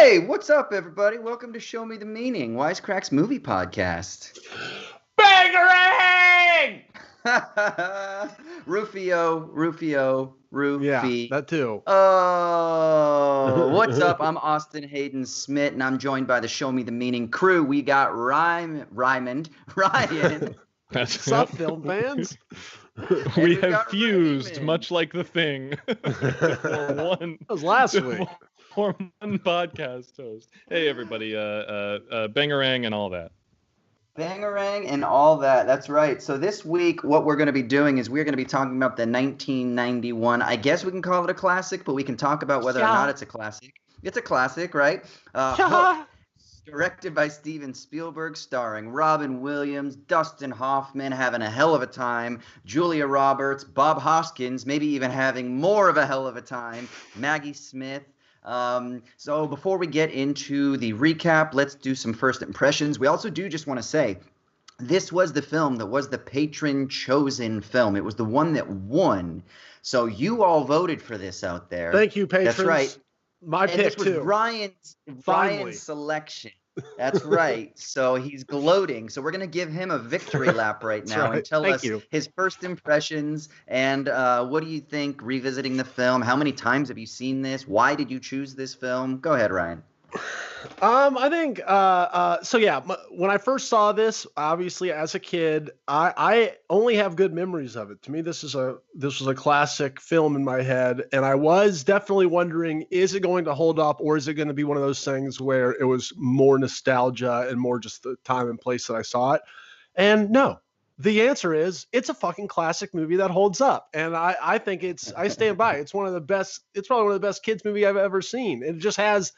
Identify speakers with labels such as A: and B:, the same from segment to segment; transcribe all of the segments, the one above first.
A: Hey, what's up, everybody? Welcome to Show Me the Meaning, Wisecrack's movie podcast.
B: Bangarang!
A: Rufio, Rufy.
C: Yeah, that too.
A: Oh, what's up? I'm Austin Hayden Smith, and I'm joined by the Show Me the Meaning crew. We got Ryan.
C: What's up, film fans?
B: We have fused, much like The Thing.
C: That was last week.
B: For one podcast host. Hey, everybody. Bangarang and all that.
A: Bangarang and all that. That's right. So this week, what we're going to be doing is we're going to be talking about the 1991. I guess we can call it a classic, but we can talk about whether or not it's a classic. It's a classic, right? Hook, directed by Steven Spielberg, starring Robin Williams, Dustin Hoffman having a hell of a time, Julia Roberts, Bob Hoskins maybe even having more of a hell of a time, Maggie Smith. So before we get into the recap, let's do some first impressions. We also do just want to say this was the film that was the patron chosen film. It was the one that won. So you all voted for this out there.
C: Thank you, patrons.
A: That's right.
C: My
A: and
C: pick
A: this was
C: too.
A: Ryan's selection. That's right. So he's gloating. So we're going to give him a victory lap right now and tell us his first impressions and what do you think revisiting the film? How many times have you seen this? Why did you choose this film? Go ahead, Ryan.
C: I think when I first saw this, obviously as a kid, I only have good memories of it. To me, this was a classic film in my head, and I was definitely wondering, is it going to hold up, or is it going to be one of those things where it was more nostalgia and more just the time and place that I saw it? And no. The answer is it's a fucking classic movie that holds up. And I think I stand by it. It's probably one of the best kids movie I've ever seen. It just has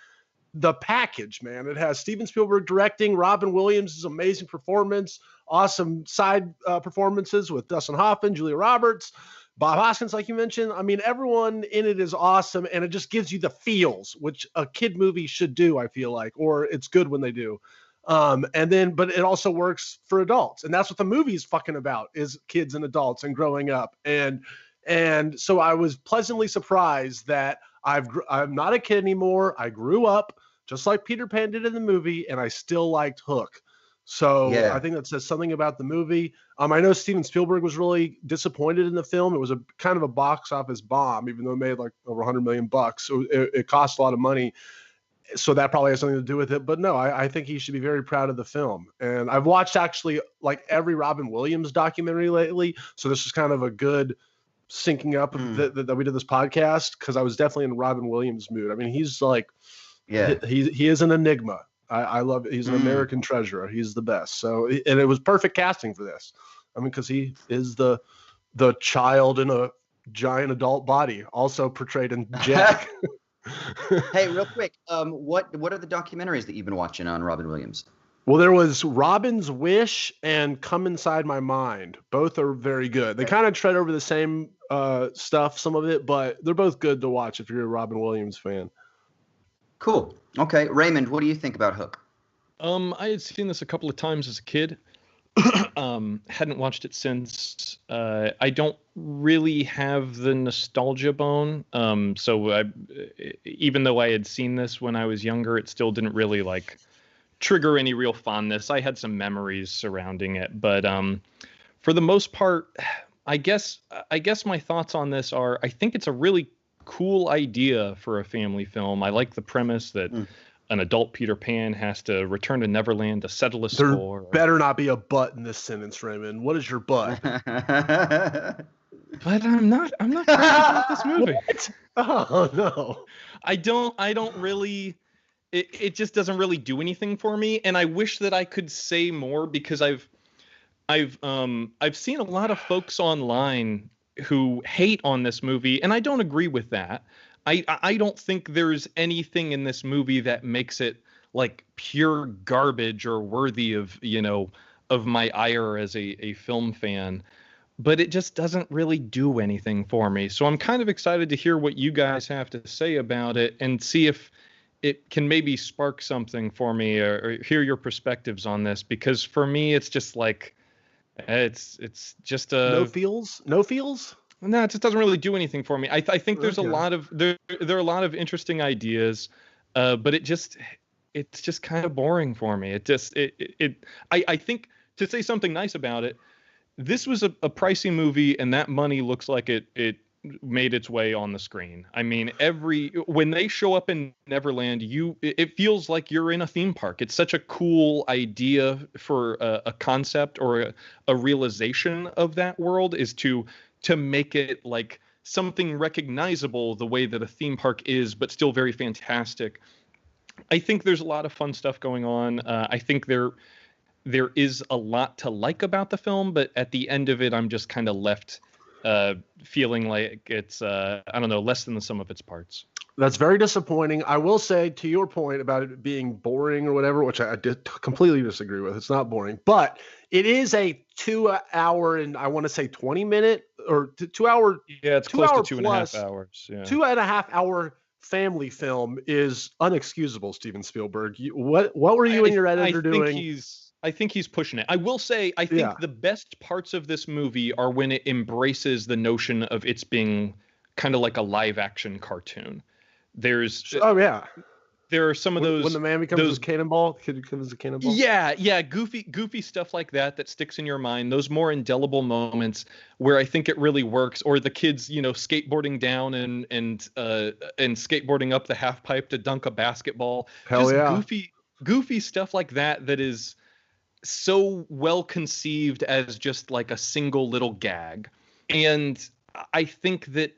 C: the package, man. It has Steven Spielberg directing, Robin Williams' amazing performance, awesome side performances with Dustin Hoffman, Julia Roberts, Bob Hoskins, like you mentioned. I mean, everyone in it is awesome, and it just gives you the feels, which a kid movie should do, I feel like, or it's good when they do. But it also works for adults, and that's what the movie is fucking about, is kids and adults and growing up. And so I was pleasantly surprised that I'm not a kid anymore. I grew up just like Peter Pan did in the movie, and I still liked Hook. So yeah. I think that says something about the movie. I know Steven Spielberg was really disappointed in the film. It was a kind of a box office bomb, even though it made like over $100 million. So it cost a lot of money. So that probably has something to do with it. But no, I think he should be very proud of the film. And I've watched actually like every Robin Williams documentary lately. So this is kind of a good syncing up that we did this podcast, because I was definitely in Robin Williams mood. I mean, he's like, he is an enigma. I love it. He's an American treasure. He's the best. So, and it was perfect casting for this. I mean, because he is the child in a giant adult body, also portrayed in Jack.
A: Hey, real quick, what are the documentaries that you've been watching on Robin Williams?
C: Well, there was Robin's Wish and Come Inside My Mind. Both are very good. They kind of tread over the same stuff, some of it, but they're both good to watch if you're a Robin Williams fan.
A: Cool. Okay. Raymond, what do you think about Hook?
B: I had seen this a couple of times as a kid. Hadn't watched it since. I don't really have the nostalgia bone. So even though I had seen this when I was younger, it still didn't really like trigger any real fondness. I had some memories surrounding it, but for the most part, I guess my thoughts on this are, I think it's a really cool idea for a family film. I like the premise that an adult Peter Pan has to return to Neverland to settle a score.
C: There better not be a but in this sentence, Raymond. What is your but?
B: But I'm not crazy about this movie.
C: What? Oh no.
B: I don't really. It just doesn't really do anything for me, and I wish that I could say more, because I've seen a lot of folks online who hate on this movie, and I don't agree with that. I don't think there's anything in this movie that makes it like pure garbage or worthy of my ire as a film fan, but it just doesn't really do anything for me. So I'm kind of excited to hear what you guys have to say about it and see if it can maybe spark something for me, or hear your perspectives on this, because for me, it's just like, it's just a
C: no feels.
B: No, it just doesn't really do anything for me. I think there's there are a lot of interesting ideas. But it's just kind of boring for me. I think, to say something nice about it, this was a pricey movie, and that money looks like it made its way on the screen. I mean, when they show up in Neverland, it feels like you're in a theme park. It's such a cool idea for a concept or a realization of that world, is to make it like something recognizable the way that a theme park is, but still very fantastic. I think there's a lot of fun stuff going on. I think there is a lot to like about the film, but at the end of it, I'm just kind of left feeling like it's, I don't know, less than the sum of its parts.
C: That's very disappointing. I will say, to your point about it being boring or whatever, which I did completely disagree with. It's not boring, but it is a 2 hour and I want to say 20-minute or 2 hour.
B: Yeah, it's close to 2.5 hours. Yeah.
C: 2.5 hour family film is unexcusable, Steven Spielberg. What were you and your editor doing?
B: I think he's pushing it. I will say, I think the best parts of this movie are when it embraces the notion of its being kind of like a live action cartoon. There are some of those,
C: when the man becomes a cannonball, the kid becomes a cannonball.
B: Yeah, goofy stuff like that sticks in your mind. Those more indelible moments where I think it really works, or the kids, skateboarding down and skateboarding up the half pipe to dunk a basketball. Goofy stuff like that is so well conceived as just like a single little gag. And I think that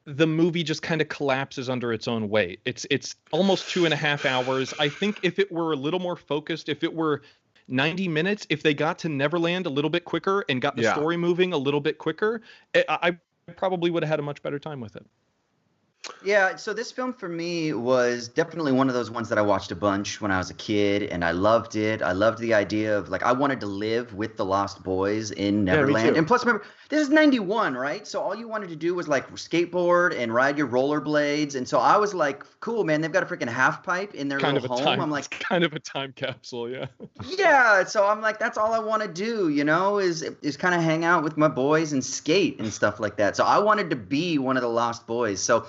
B: the movie just kind of collapses under its own weight. It's almost 2.5 hours. I think if it were a little more focused, if it were 90 minutes, if they got to Neverland a little bit quicker and got the story moving a little bit quicker, I probably would have had a much better time with it.
A: Yeah, so this film for me was definitely one of those ones that I watched a bunch when I was a kid, and I loved it. I loved the idea of, like, I wanted to live with the Lost Boys in Neverland. And plus, remember, this is 91, right? So all you wanted to do was, like, skateboard and ride your rollerblades. And so I was like, cool, man, they've got a freaking half pipe in their little home. I'm like,
B: it's kind of a time capsule, yeah.
A: Yeah, so I'm like, that's all I want to do, is kind of hang out with my boys and skate and stuff like that. So I wanted to be one of the Lost Boys. So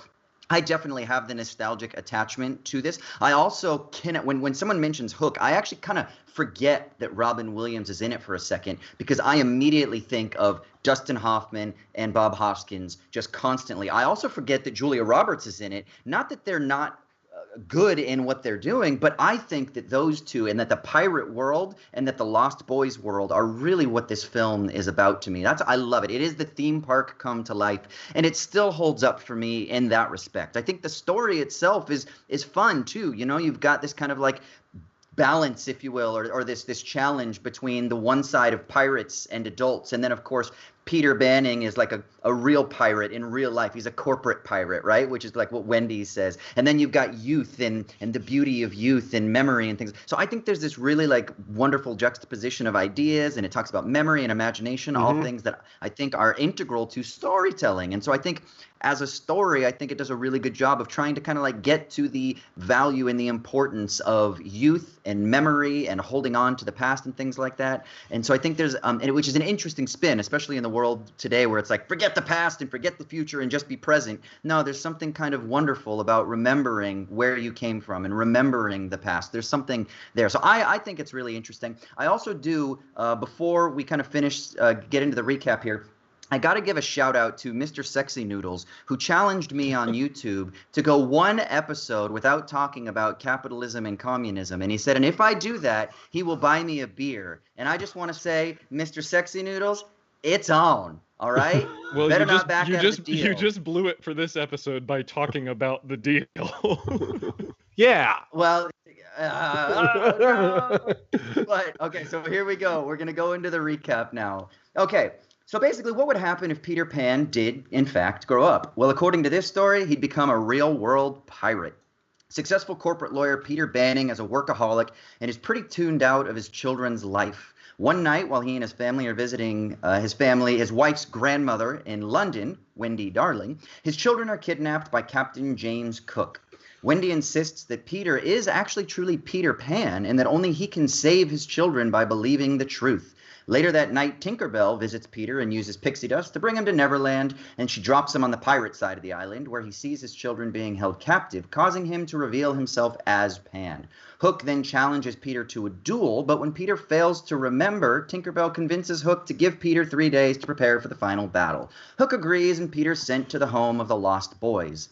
A: I definitely have the nostalgic attachment to this. I also when someone mentions Hook, I actually kind of forget that Robin Williams is in it for a second, because I immediately think of Dustin Hoffman and Bob Hoskins just constantly. I also forget that Julia Roberts is in it. Not that they're not good in what they're doing, but I think that those two, and that the pirate world and that the Lost Boys world, are really what this film is about to me. I love it. It is the theme park come to life, and it still holds up for me in that respect. I think the story itself is fun too. You've got this kind of like balance, if you will, or this challenge between the one side of pirates and adults, and then of course Peter Banning is like a real pirate in real life. He's a corporate pirate, right? Which is like what Wendy says. And then you've got youth and the beauty of youth and memory and things. So I think there's this really like wonderful juxtaposition of ideas, and it talks about memory and imagination, all things that I think are integral to storytelling. And so I think as a story, I think it does a really good job of trying to kind of like get to the value and the importance of youth and memory and holding on to the past and things like that. And so I think there's which is an interesting spin, especially in the world today where it's like, forget the past and forget the future and just be present. No, there's something kind of wonderful about remembering where you came from and remembering the past. There's something there. So I think it's really interesting. I also do, before we kind of finish, get into the recap here, I got to give a shout out to Mr. Sexy Noodles, who challenged me on YouTube to go one episode without talking about capitalism and communism. And he said, and if I do that, he will buy me a beer. And I just want to say, Mr. Sexy Noodles, it's on. All right?
B: Well, you just blew it for this episode by talking about the deal.
C: Yeah.
A: Well, no. But okay, so here we go. We're going to go into the recap now. Okay. So basically, what would happen if Peter Pan did, in fact, grow up? Well, according to this story, he'd become a real-world pirate. Successful corporate lawyer Peter Banning is a workaholic and is pretty tuned out of his children's life. One night, while he and his family are visiting his wife's grandmother in London, Wendy Darling, his children are kidnapped by Captain James Cook. Wendy insists that Peter is actually truly Peter Pan and that only he can save his children by believing the truth. Later that night, Tinkerbell visits Peter and uses pixie dust to bring him to Neverland, and she drops him on the pirate side of the island, where he sees his children being held captive, causing him to reveal himself as Pan. Hook then challenges Peter to a duel, but when Peter fails to remember, Tinkerbell convinces Hook to give Peter 3 days to prepare for the final battle. Hook agrees, and Peter's sent to the home of the Lost Boys.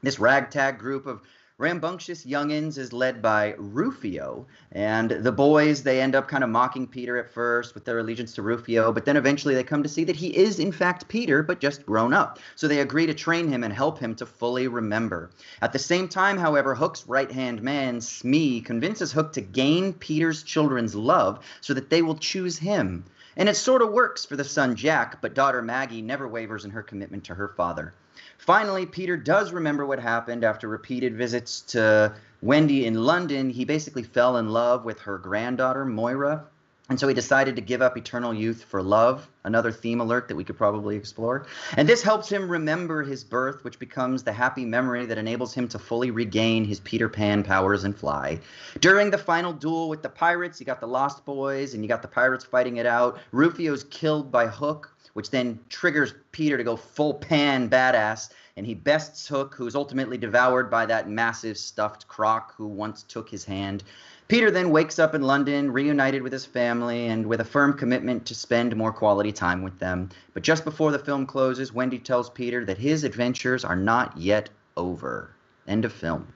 A: This ragtag group of rambunctious youngins is led by Rufio, and the boys, they end up kind of mocking Peter at first with their allegiance to Rufio, but then eventually they come to see that he is in fact Peter, but just grown up. So they agree to train him and help him to fully remember. At the same time, however, Hook's right-hand man, Smee, convinces Hook to gain Peter's children's love so that they will choose him. And it sort of works for the son Jack, but daughter Maggie never wavers in her commitment to her father. Finally, Peter does remember what happened after repeated visits to Wendy in London. He basically fell in love with her granddaughter, Moira, and so he decided to give up eternal youth for love, another theme alert that we could probably explore. And this helps him remember his birth, which becomes the happy memory that enables him to fully regain his Peter Pan powers and fly. During the final duel with the pirates, you got the Lost Boys, and you got the pirates fighting it out. Rufio's killed by Hook, which then triggers Peter to go full Pan badass, and he bests Hook, who's ultimately devoured by that massive stuffed croc who once took his hand. Peter then wakes up in London, reunited with his family, and with a firm commitment to spend more quality time with them. But just before the film closes, Wendy tells Peter that his adventures are not yet over. End of film.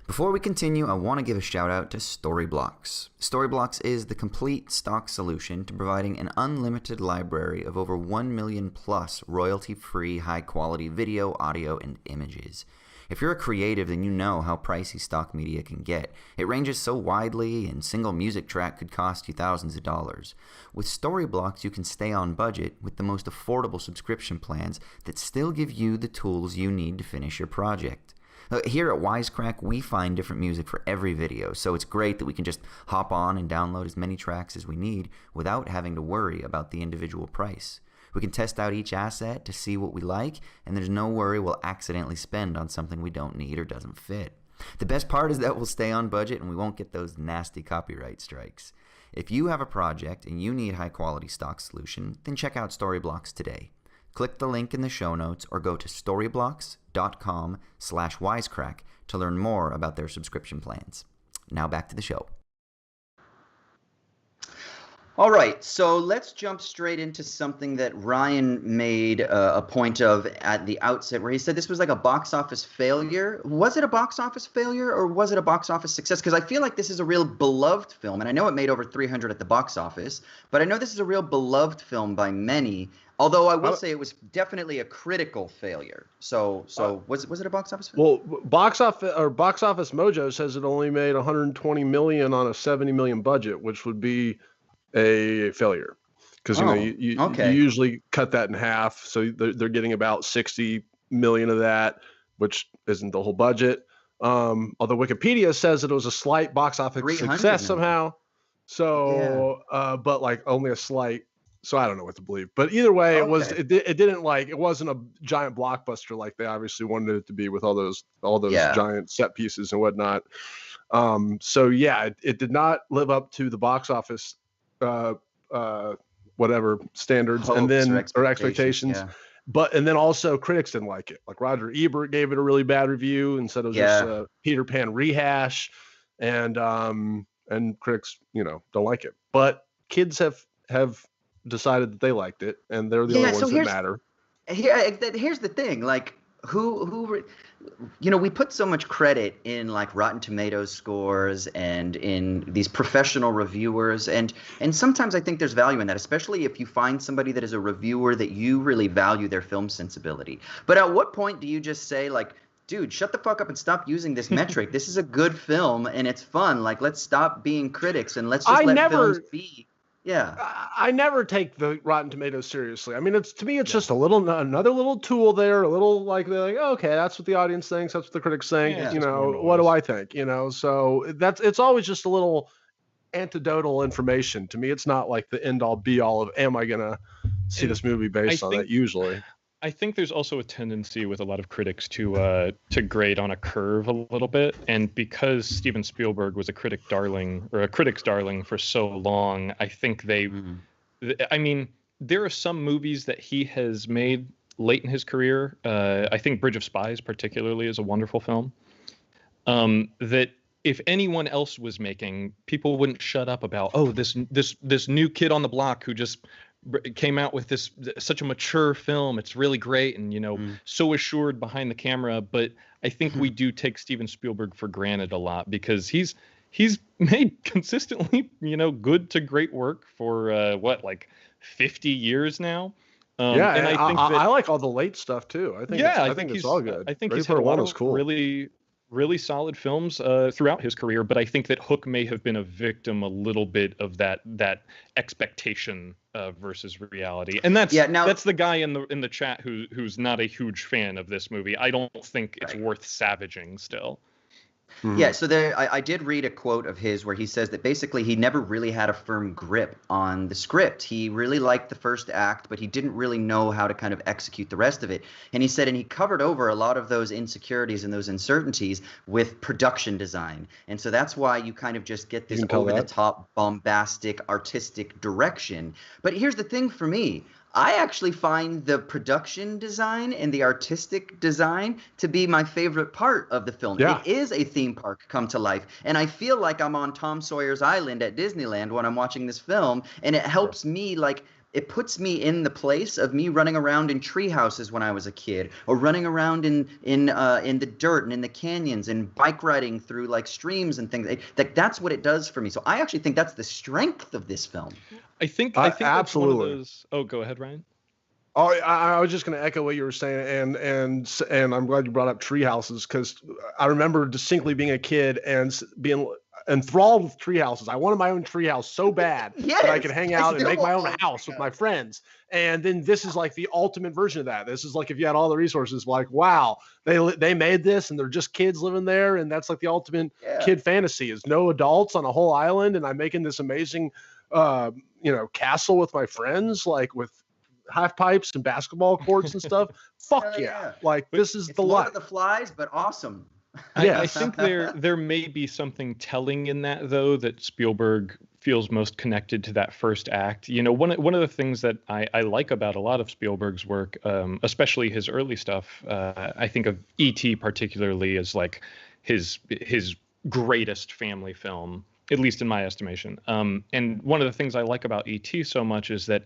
D: Before we continue, I want to give a shout out to Storyblocks. Storyblocks is the complete stock solution to providing an unlimited library of over 1 million plus royalty-free high-quality video, audio, and images. If you're a creative, then you know how pricey stock media can get. It ranges so widely, and single music track could cost you thousands of dollars. With Storyblocks, you can stay on budget with the most affordable subscription plans that still give you the tools you need to finish your project. Here at Wisecrack, we find different music for every video, so it's great that we can just hop on and download as many tracks as we need without having to worry about the individual price. We can test out each asset to see what we like, and there's no worry we'll accidentally spend on something we don't need or doesn't fit. The best part is that we'll stay on budget and we won't get those nasty copyright strikes. If you have a project and you need high-quality stock solution, then check out Storyblocks today. Click the link in the show notes or go to storyblocks.com/wisecrack to learn more about their subscription plans. Now back to the show.
A: All right, so let's jump straight into something that Ryan made a point of at the outset, where he said this was like a box office failure. Was it a box office failure or was it a box office success? Because I feel like this is a real beloved film, and I know it made over 300 at the box office, but I know this is a real beloved film by many. Although I will say it was definitely a critical failure. So was it a box office failure?
C: Well, Box Office Mojo says it only made 120 million on a 70 million budget, which would be a failure, because you usually cut that in half, so they're getting about 60 million of that, which isn't the whole budget. Although Wikipedia says that it was a slight box office success somehow. So, but like only a slight. So I don't know what to believe. But either way, it wasn't a giant blockbuster like they obviously wanted it to be with all those giant set pieces and whatnot. So yeah, it did not live up to the box office whatever standards and then or expectations. Yeah. But and then also critics didn't like it. Like Roger Ebert gave it a really bad review and said it was just a Peter Pan rehash, and critics don't like it. But kids have decided that they liked it, and they're the only ones that matter.
A: Here's the thing, like who we put so much credit in like Rotten Tomatoes scores and in these professional reviewers, and sometimes I think there's value in that, especially if you find somebody that is a reviewer that you really value their film sensibility. But at what point do you just say, like, dude, shut the fuck up and stop using this metric? This is a good film and it's fun. Like, let's stop being critics and let's just let films be. Yeah,
C: I never take the Rotten Tomatoes seriously. I mean, it's just another little tool there, a little like they're like, oh, okay, that's what the audience thinks, that's what the critics think. What do I think? So it's always just a little anecdotal information. To me, it's not like the end all be all of am I gonna see this movie based on it usually.
B: I think there's also a tendency with a lot of critics to grade on a curve a little bit, and because Steven Spielberg was a critic's darling for so long, I think I mean, there are some movies that he has made late in his career. I think Bridge of Spies particularly is a wonderful film. That if anyone else was making, people wouldn't shut up about, oh, this new kid on the block who just came out with such a mature film. It's really great and so assured behind the camera. But I think we do take Steven Spielberg for granted a lot because he's made consistently good to great work for 50 years now.
C: And I think I like all the late stuff too. I think it's all good.
B: I think he's had a lot of really solid films throughout his career, but I think that Hook may have been a victim a little bit of that expectation versus reality. And that's the guy in the chat who's not a huge fan of this movie. I don't think it's worth savaging still.
A: Mm-hmm. Yeah, so I did read a quote of his where he says that basically he never really had a firm grip on the script. He really liked the first act, but he didn't really know how to kind of execute the rest of it. And he said, and he covered over a lot of those insecurities and those uncertainties with production design. And so that's why you kind of just get this over-the-top, bombastic, artistic direction. But here's the thing for me. I actually find the production design and the artistic design to be my favorite part of the film. Yeah. It is a theme park come to life. And I feel like I'm on Tom Sawyer's Island at Disneyland when I'm watching this film. And it helps me, it puts me in the place of me running around in tree houses when I was a kid, or running around in the dirt and in the canyons and bike riding through streams and things. That's what it does for me. So I actually think that's the strength of this film.
B: I think absolutely. That's one of those. Oh, go ahead, Ryan.
C: Oh, I was just going to echo what you were saying, and I'm glad you brought up tree houses because I remember distinctly being a kid and being enthralled with tree houses. I wanted my own tree house so bad that I could hang out and make my own house with my friends. And then this is the ultimate version of that. This is if you had all the resources, wow, they made this and they're just kids living there. And that's the ultimate kid fantasy is no adults on a whole island. And I'm making this amazing, castle with my friends, with half pipes and basketball courts and stuff. Fuck yeah. This is the life.
A: Lord of the Flies, but awesome.
B: I think there may be something telling in that, though, that Spielberg feels most connected to that first act. One of the things that I like about a lot of Spielberg's work, especially his early stuff, I think of E.T. particularly as his greatest family film, at least in my estimation. And one of the things I like about E.T. so much is that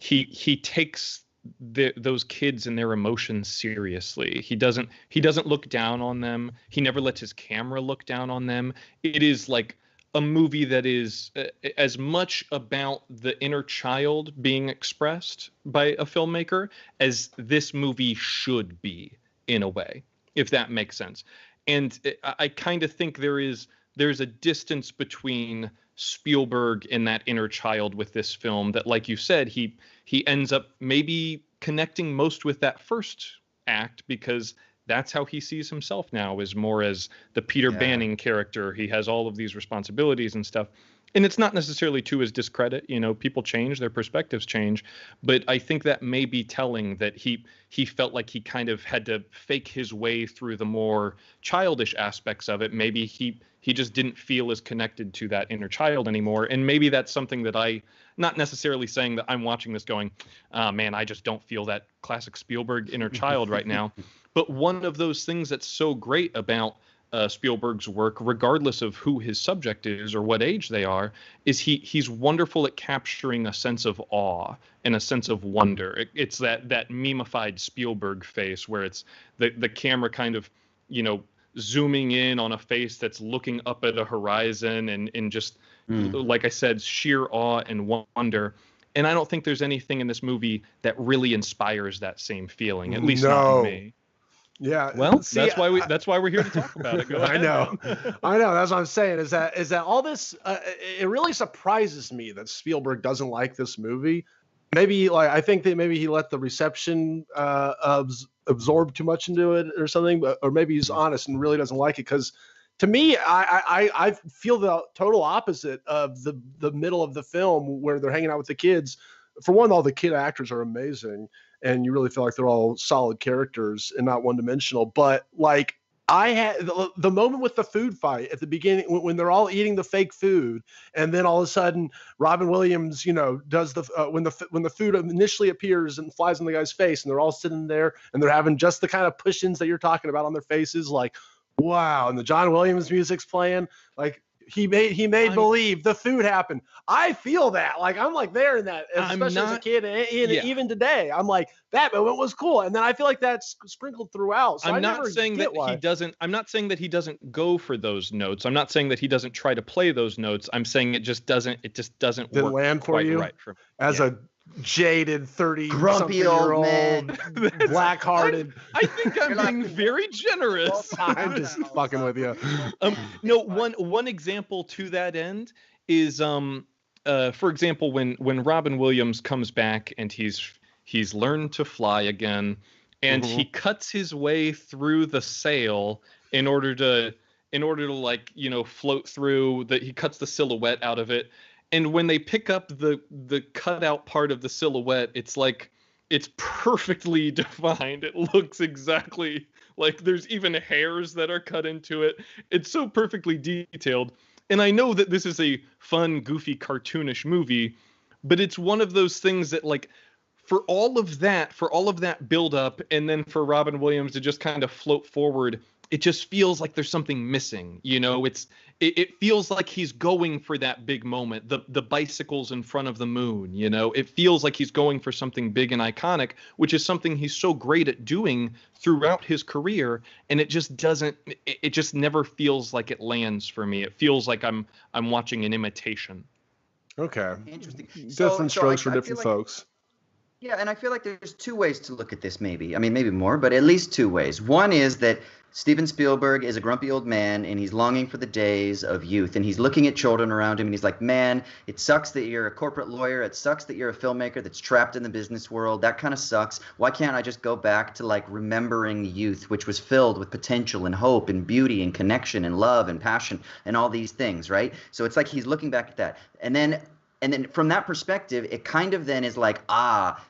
B: he takes those kids and their emotions seriously. He doesn't look down on them. He never lets his camera look down on them. It is a movie that is as much about the inner child being expressed by a filmmaker as this movie should be, in a way, if that makes sense. And I kind of think there's a distance between Spielberg and that inner child with this film that, like you said, he ends up maybe connecting most with that first act because that's how he sees himself now, is more as the Peter Banning character. He has all of these responsibilities and stuff. And it's not necessarily to his discredit. People change, their perspectives change. But I think that may be telling that he felt like he kind of had to fake his way through the more childish aspects of it. Maybe he just didn't feel as connected to that inner child anymore. And maybe that's something that not necessarily saying that I'm watching this going, man, I just don't feel that classic Spielberg inner child right now. But one of those things that's so great about Spielberg's work, regardless of who his subject is or what age they are, is he's wonderful at capturing a sense of awe and a sense of wonder. It's that memeified Spielberg face where it's the camera kind of, zooming in on a face that's looking up at a horizon and just, like I said, sheer awe and wonder. And I don't think there's anything in this movie that really inspires that same feeling, at least not in me.
C: Yeah.
B: Well, see, that's why we're here to talk about it. Go ahead.
C: I know. That's what I'm saying. Is that all this? It really surprises me that Spielberg doesn't like this movie. Maybe I think that maybe he let the reception absorb too much into it or something, or maybe he's honest and really doesn't like it. Because to me, I feel the total opposite of the middle of the film where they're hanging out with the kids. for one, all the kid actors are amazing, and you really feel like they're all solid characters and not one-dimensional. But like, I had the moment with the food fight at the beginning when they're all eating the fake food, and then all of a sudden Robin Williams, does when the food initially appears and flies in the guy's face, and they're all sitting there and they're having just the kind of push-ins that you're talking about on their faces, like, wow. And the John Williams music's playing, like, he made believe the food happened. I feel that, like, I'm like there in that, especially as a kid, and even today, I'm like, that moment was cool. And then I feel like that's sprinkled throughout. So
B: I'm not saying that he doesn't. I'm not saying that he doesn't go for those notes. I'm not saying that he doesn't try to play those notes. I'm saying it just doesn't. It just doesn't work
C: land for you
B: right for
C: as a jaded 30
A: grumpy old man,
C: black-hearted.
B: I think I'm being very generous.
C: I'm just fucking with you.
B: No, one example to that end is for example, when Robin Williams comes back and he's learned to fly again, and he cuts his way through the sail in order to like, float through he cuts the silhouette out of it. And when they pick up the cutout part of the silhouette, it's like, it's perfectly defined. It looks exactly like there's even hairs that are cut into it. It's so perfectly detailed. And I know that this is a fun, goofy, cartoonish movie, but it's one of those things that, like, for all of that build up, and then for Robin Williams to just kind of float forward, it just feels like there's something missing. It feels like he's going for that big moment, the bicycles in front of the moon. It feels like he's going for something big and iconic, which is something he's so great at doing throughout his career. And it just doesn't. It just never feels like it lands for me. It feels like I'm watching an imitation.
C: Okay.
A: Interesting.
C: Different strokes for different folks.
A: Yeah, and I feel like there's two ways to look at this, maybe. I mean, maybe more, but at least two ways. One is that Steven Spielberg is a grumpy old man, and he's longing for the days of youth, and he's looking at children around him, and he's like, man, it sucks that you're a corporate lawyer. It sucks that you're a filmmaker that's trapped in the business world. That kind of sucks. Why can't I just go back to, like, remembering youth, which was filled with potential and hope and beauty and connection and love and passion and all these things, right? So it's like he's looking back at that. And then from that perspective, it kind of then is like,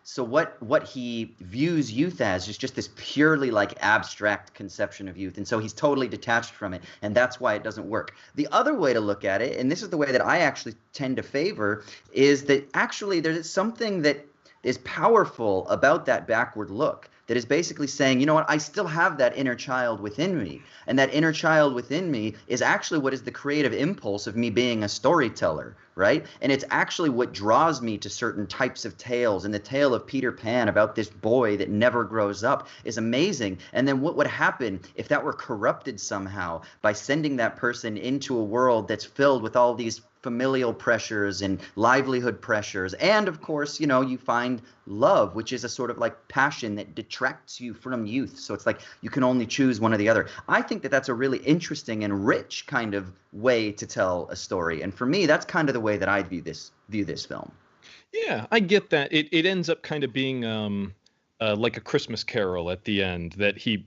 A: so what he views youth as is just this purely like abstract conception of youth. And so he's totally detached from it. And that's why it doesn't work. The other way to look at it, and this is the way that I actually tend to favor, is that actually there's something that is powerful about that backward look. That is basically saying, you know what, I still have that inner child within me. And that inner child within me is actually what is the creative impulse of me being a storyteller, right? And it's actually what draws me to certain types of tales. And the tale of Peter Pan about this boy that never grows up is amazing. And then what would happen if that were corrupted somehow by sending that person into a world that's filled with all these familial pressures and livelihood pressures. And of course, you find love, which is a sort of like passion that detracts you from youth. So it's like you can only choose one or the other. I think that that's a really interesting and rich kind of way to tell a story. And for me, that's kind of the way that I view this film.
B: Yeah, I get that. It ends up kind of being like a Christmas Carol at the end, that he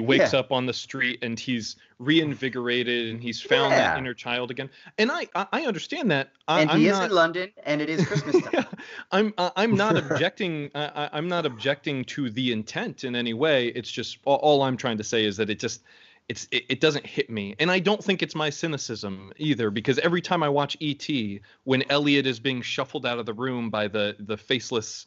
B: wakes up on the street and he's reinvigated and he's found that inner child again. And I understand that.
A: He is in London, and it is Christmas time.
B: I'm not objecting. I'm not objecting to the intent in any way. It's just all I'm trying to say is that it doesn't hit me. And I don't think it's my cynicism either, because every time I watch E.T., when Elliot is being shuffled out of the room by the faceless,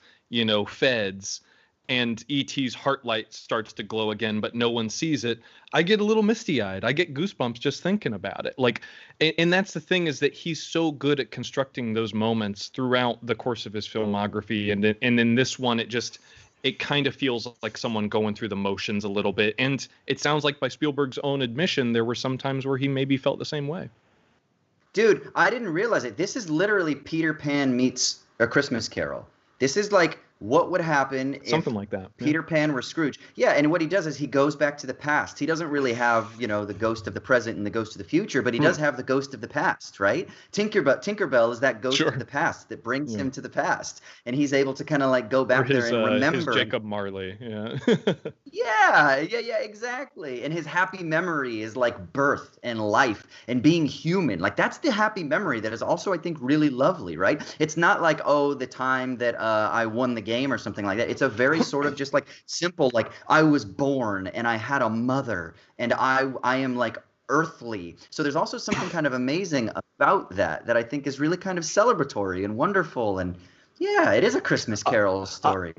B: feds, and E.T.'s heart light starts to glow again, but no one sees it, I get a little misty-eyed. I get goosebumps just thinking about it. Like, and that's the thing, is that he's so good at constructing those moments throughout the course of his filmography. And in this one, it kind of feels like someone going through the motions a little bit. And it sounds like, by Spielberg's own admission, there were some times where he maybe felt the same way. Dude,
A: I didn't realize it. This is literally Peter Pan meets A Christmas Carol. This is like what would happen
B: Something
A: if
B: like that.
A: Peter Pan were Scrooge? Yeah, and what he does is he goes back to the past. He doesn't really have, the ghost of the present and the ghost of the future, but he does have the ghost of the past, right? Tinkerbell is that ghost of the past that brings him to the past, and he's able to kind of like go back there and remember.
B: His Jacob Marley,
A: yeah, exactly. And his happy memory is like birth and life and being human. Like that's the happy memory that is also, I think, really lovely, right? It's not like, oh, the time that I won the game or something like that. It's a very sort of just like simple, like I was born and I had a mother and I am like earthly. So there's also something kind of amazing about that I think is really kind of celebratory and wonderful. And yeah, it is a Christmas Carol story.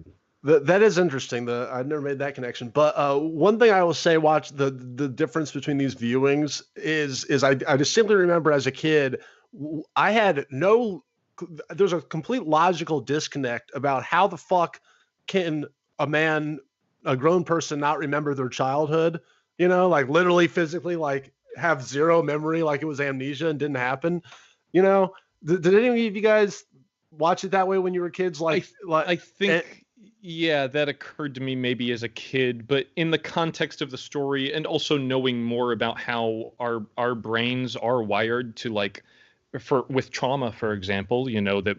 C: That is interesting. I've never made that connection. But one thing I will say, watch the difference between these viewings is I distinctly remember as a kid, I had there's a complete logical disconnect about how the fuck can a grown person not remember their childhood, like literally physically, like have zero memory, like it was amnesia and didn't happen. Did any of you guys watch it that way when you were kids?
B: I think yeah, that occurred to me maybe as a kid, but in the context of the story and also knowing more about how our brains are wired to like with trauma, for example, that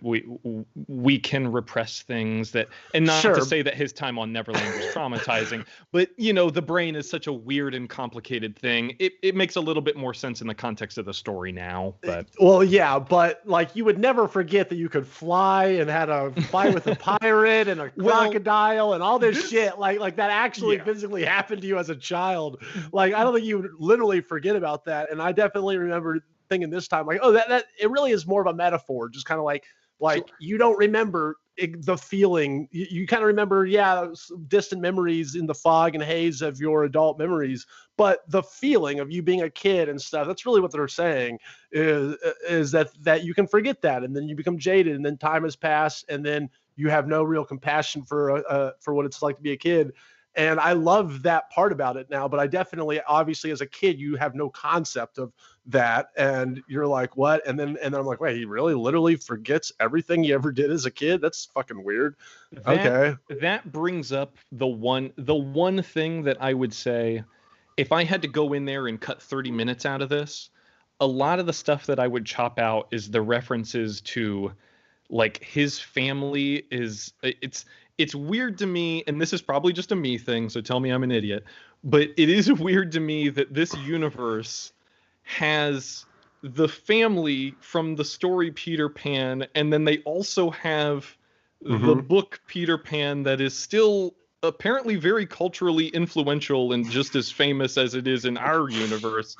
B: we can repress things that, and not to say that his time on Neverland was traumatizing, but the brain is such a weird and complicated thing. It makes a little bit more sense in the context of the story now. But
C: well, yeah, but like you would never forget that you could fly and had a fight with a pirate and a crocodile and all this shit. Like that actually physically happened to you as a child. Like I don't think you would literally forget about that. And I definitely remember thinking this time, like, oh, that it really is more of a metaphor, just kind of like you don't remember the feeling. You kind of remember, distant memories in the fog and haze of your adult memories, but the feeling of you being a kid and stuff, that's really what they're saying is that you can forget that, and then you become jaded, and then time has passed, and then you have no real compassion for what it's like to be a kid. And I love that part about it now, but I definitely, obviously, as a kid, you have no concept of that, and you're like, what? And then I'm like, wait, he really literally forgets everything he ever did as a kid? That's fucking weird.
B: That brings up the one thing that I would say, if I had to go in there and cut 30 minutes out of this, a lot of the stuff that I would chop out is the references to, like, his family is, it's weird to me, and this is probably just a me thing, so tell me I'm an idiot, but it is weird to me that this universe has the family from the story Peter Pan, and then they also have the book Peter Pan that is still apparently very culturally influential and just as famous as it is in our universe.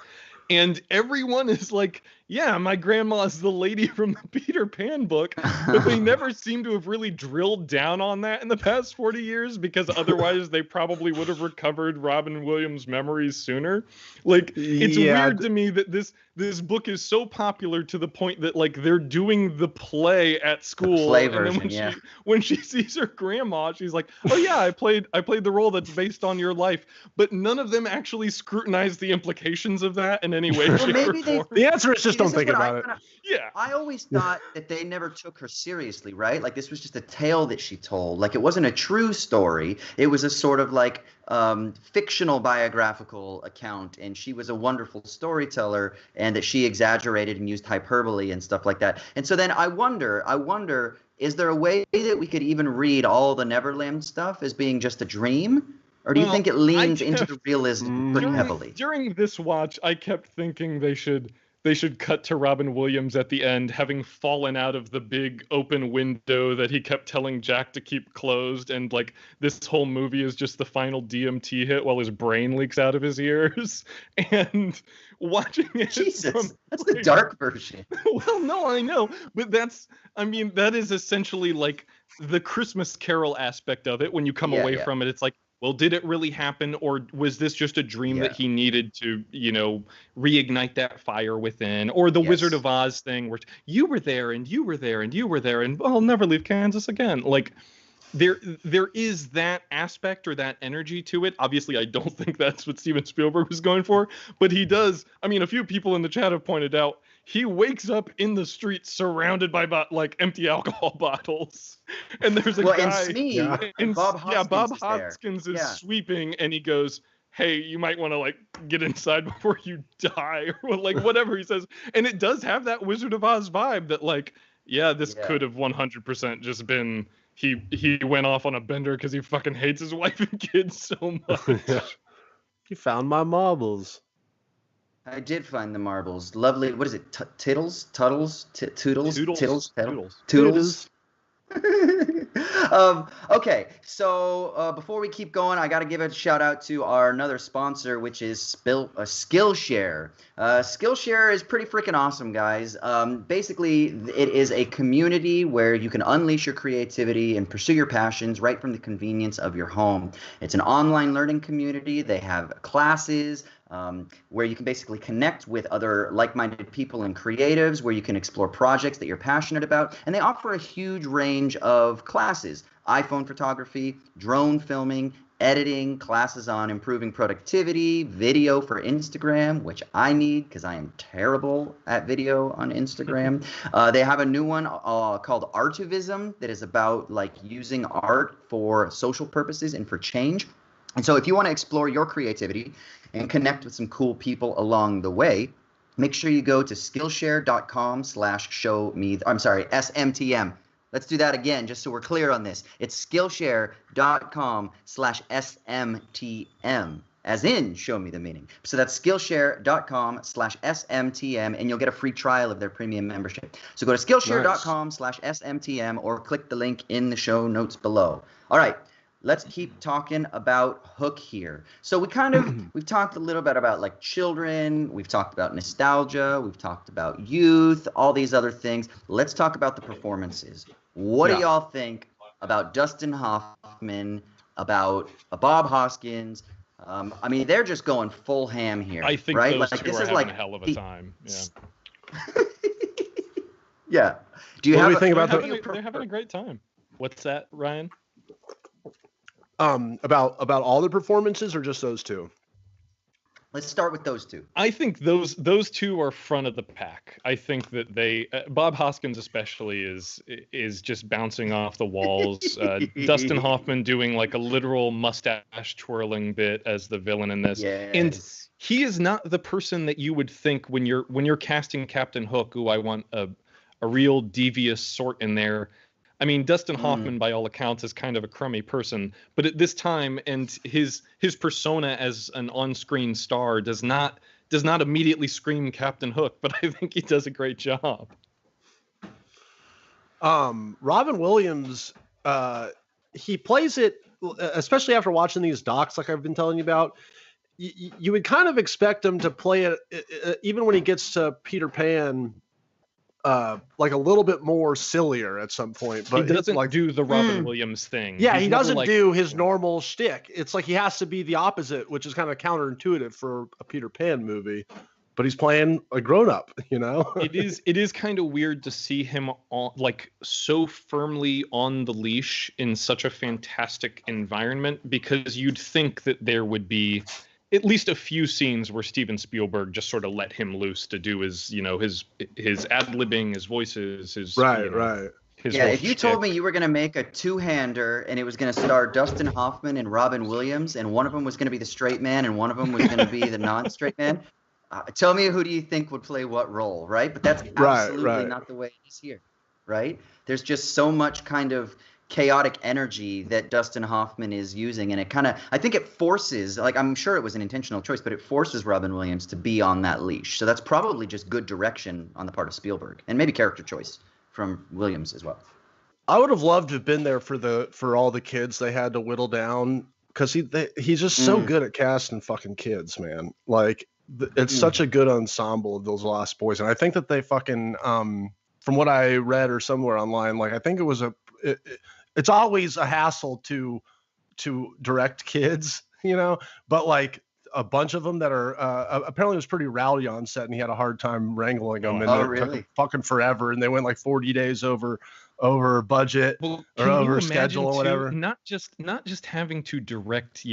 B: And everyone is like, yeah, my grandma's the lady from the Peter Pan book, but they never seem to have really drilled down on that in the past 40 years, because otherwise they probably would have recovered Robin Williams' memories sooner. Like, it's weird to me that this book is so popular to the point that, like, they're doing the play at school.
A: The play version,
B: then when she sees her grandma, she's like, oh yeah, I played the role that's based on your life. But none of them actually scrutinize the implications of that in any way, shape, or form.
C: The answer is just don't think about it.
A: I always thought that they never took her seriously, right? Like, this was just a tale that she told. Like, it wasn't a true story. It was a sort of like fictional biographical account, and she was a wonderful storyteller, and that she exaggerated and used hyperbole and stuff like that. And so then I wonder, is there a way that we could even read all the Neverland stuff as being just a dream? Or do you think it leans into the realism pretty heavily?
B: During this watch, I kept thinking they should cut to Robin Williams at the end, having fallen out of the big open window that he kept telling Jack to keep closed, and like this whole movie is just the final DMT hit while his brain leaks out of his ears. And watching it,
A: Jesus, that's the dark version.
B: Well, no, I know, but that is essentially like the Christmas Carol aspect of it. When you come away from it, it's like, well, did it really happen, or was this just a dream that he needed to, reignite that fire within? Or the Wizard of Oz thing where you were there and you were there and you were there and I'll never leave Kansas again. Like, there is that aspect or that energy to it. Obviously, I don't think that's what Steven Spielberg was going for, but he does. I mean, a few people in the chat have pointed out he wakes up in the street surrounded by like empty alcohol bottles, and there's a guy.
A: And Smee, and Bob
B: Hoskins is sweeping, and he goes, "Hey, you might want to like get inside before you die," or like whatever he says. And it does have that Wizard of Oz vibe that like, this could have 100% just been he went off on a bender because he fucking hates his wife and kids so much.
C: You found my marbles.
A: I did find the marbles. Lovely. What is it? Tittles? Tuttles? Toodles? Toodles? Okay, so before we keep going, I got to give a shout out to our another sponsor, which is Skillshare. Skillshare is pretty freaking awesome, guys. Basically, it is a community where you can unleash your creativity and pursue your passions right from the convenience of your home. It's an online learning community. They have classes where you can basically connect with other like-minded people and creatives, where you can explore projects that you're passionate about. And they offer a huge range of classes: iPhone photography, drone filming, editing, classes on improving productivity, video for Instagram, which I need because I am terrible at video on Instagram. They have a new one called Artivism that is about like using art for social purposes and for change. And so if you want to explore your creativity and connect with some cool people along the way, make sure you go to SMTM. Let's do that again, just so we're clear on this. It's Skillshare.com/SMTM, as in show me the meaning. So that's Skillshare.com/SMTM, and you'll get a free trial of their premium membership. So go to Skillshare.com/SMTM or click the link in the show notes below. All right. Let's keep talking about Hook here. So we've talked a little bit about like children. We've talked about nostalgia. We've talked about youth, all these other things. Let's talk about the performances. What do y'all think about Dustin Hoffman, about Bob Hoskins? I mean, they're just going full ham here.
B: I think
A: right?
B: those
A: like,
B: two
A: this
B: are
A: is
B: having
A: like
B: a hell of a time. Yeah.
A: Yeah. Do you
C: what
A: have
C: do we think about
B: they're having a great time. What's that, Ryan?
C: About all the performances or just those two?
A: Let's start with those two.
B: I think those two are front of the pack. I think that they Bob Hoskins especially is just bouncing off the walls. Dustin Hoffman doing like a literal mustache twirling bit as the villain in this.
A: Yes.
B: And he is not the person that you would think when you're casting Captain Hook, who I want a real devious sort in there. I mean, Dustin Hoffman, by all accounts, is kind of a crummy person, but at this time, and his persona as an on-screen star does not immediately scream Captain Hook, but I think he does a great job.
C: Robin Williams, he plays it, especially after watching these docs, like I've been telling you about. You would kind of expect him to play it, even when he gets to Peter Pan. Like a little bit more sillier at some point, but
B: he doesn't do the Robin Williams thing.
C: Yeah, he doesn't do his normal shtick. It's like he has to be the opposite, which is kind of counterintuitive for a Peter Pan movie. But he's playing a grown-up, you know.
B: It is kind of weird to see him on, like, so firmly on the leash in such a fantastic environment, because you'd think that there would be at least a few scenes where Steven Spielberg just sort of let him loose to do his ad-libbing, his voices, his
C: right.
A: His if you told me you were going to make a two-hander and it was going to star Dustin Hoffman and Robin Williams, and one of them was going to be the straight man and one of them was going to be the non-straight man, tell me who do you think would play what role, right? But that's absolutely not the way it is here, right? There's just so much kind of chaotic energy that Dustin Hoffman is using, and it kind of, I think it forces, like, I'm sure it was an intentional choice, but it forces Robin Williams to be on that leash. So that's probably just good direction on the part of Spielberg, and maybe character choice from Williams as well.
C: I would have loved to have been there for all the kids they had to whittle down, because he's just so good at casting fucking kids, man. Like, it's such a good ensemble of those Lost Boys, and I think that they fucking from what I read or somewhere online, like, I think it was it's always a hassle to direct kids, you know, but like a bunch of them that are apparently it was pretty rowdy on set, and he had a hard time wrangling them, and it took him fucking forever, and they went like 40 days over over budget
B: Well,
C: or
B: can
C: over
B: you
C: schedule
B: imagine
C: or
B: too,
C: whatever.
B: not just having to direct,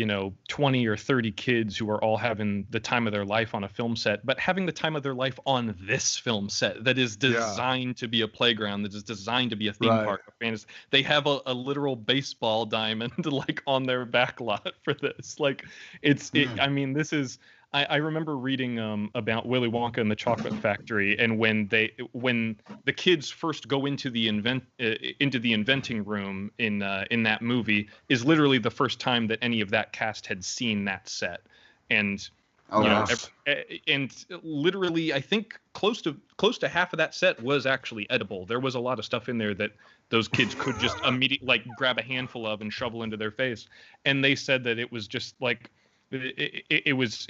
B: 20 or 30 kids who are all having the time of their life on a film set, but having the time of their life on this film set that is designed to be a playground, that is designed to be a theme park, a fantasy. They have a literal baseball diamond like on their back lot for this. Like I mean, this is. I remember reading about Willy Wonka and the Chocolate Factory, and when the kids first go into the inventing room in that movie is literally the first time that any of that cast had seen that set, and and literally I think close to half of that set was actually edible. There was a lot of stuff in there that those kids could just immediately like grab a handful of and shovel into their face, and they said that it was just like. It was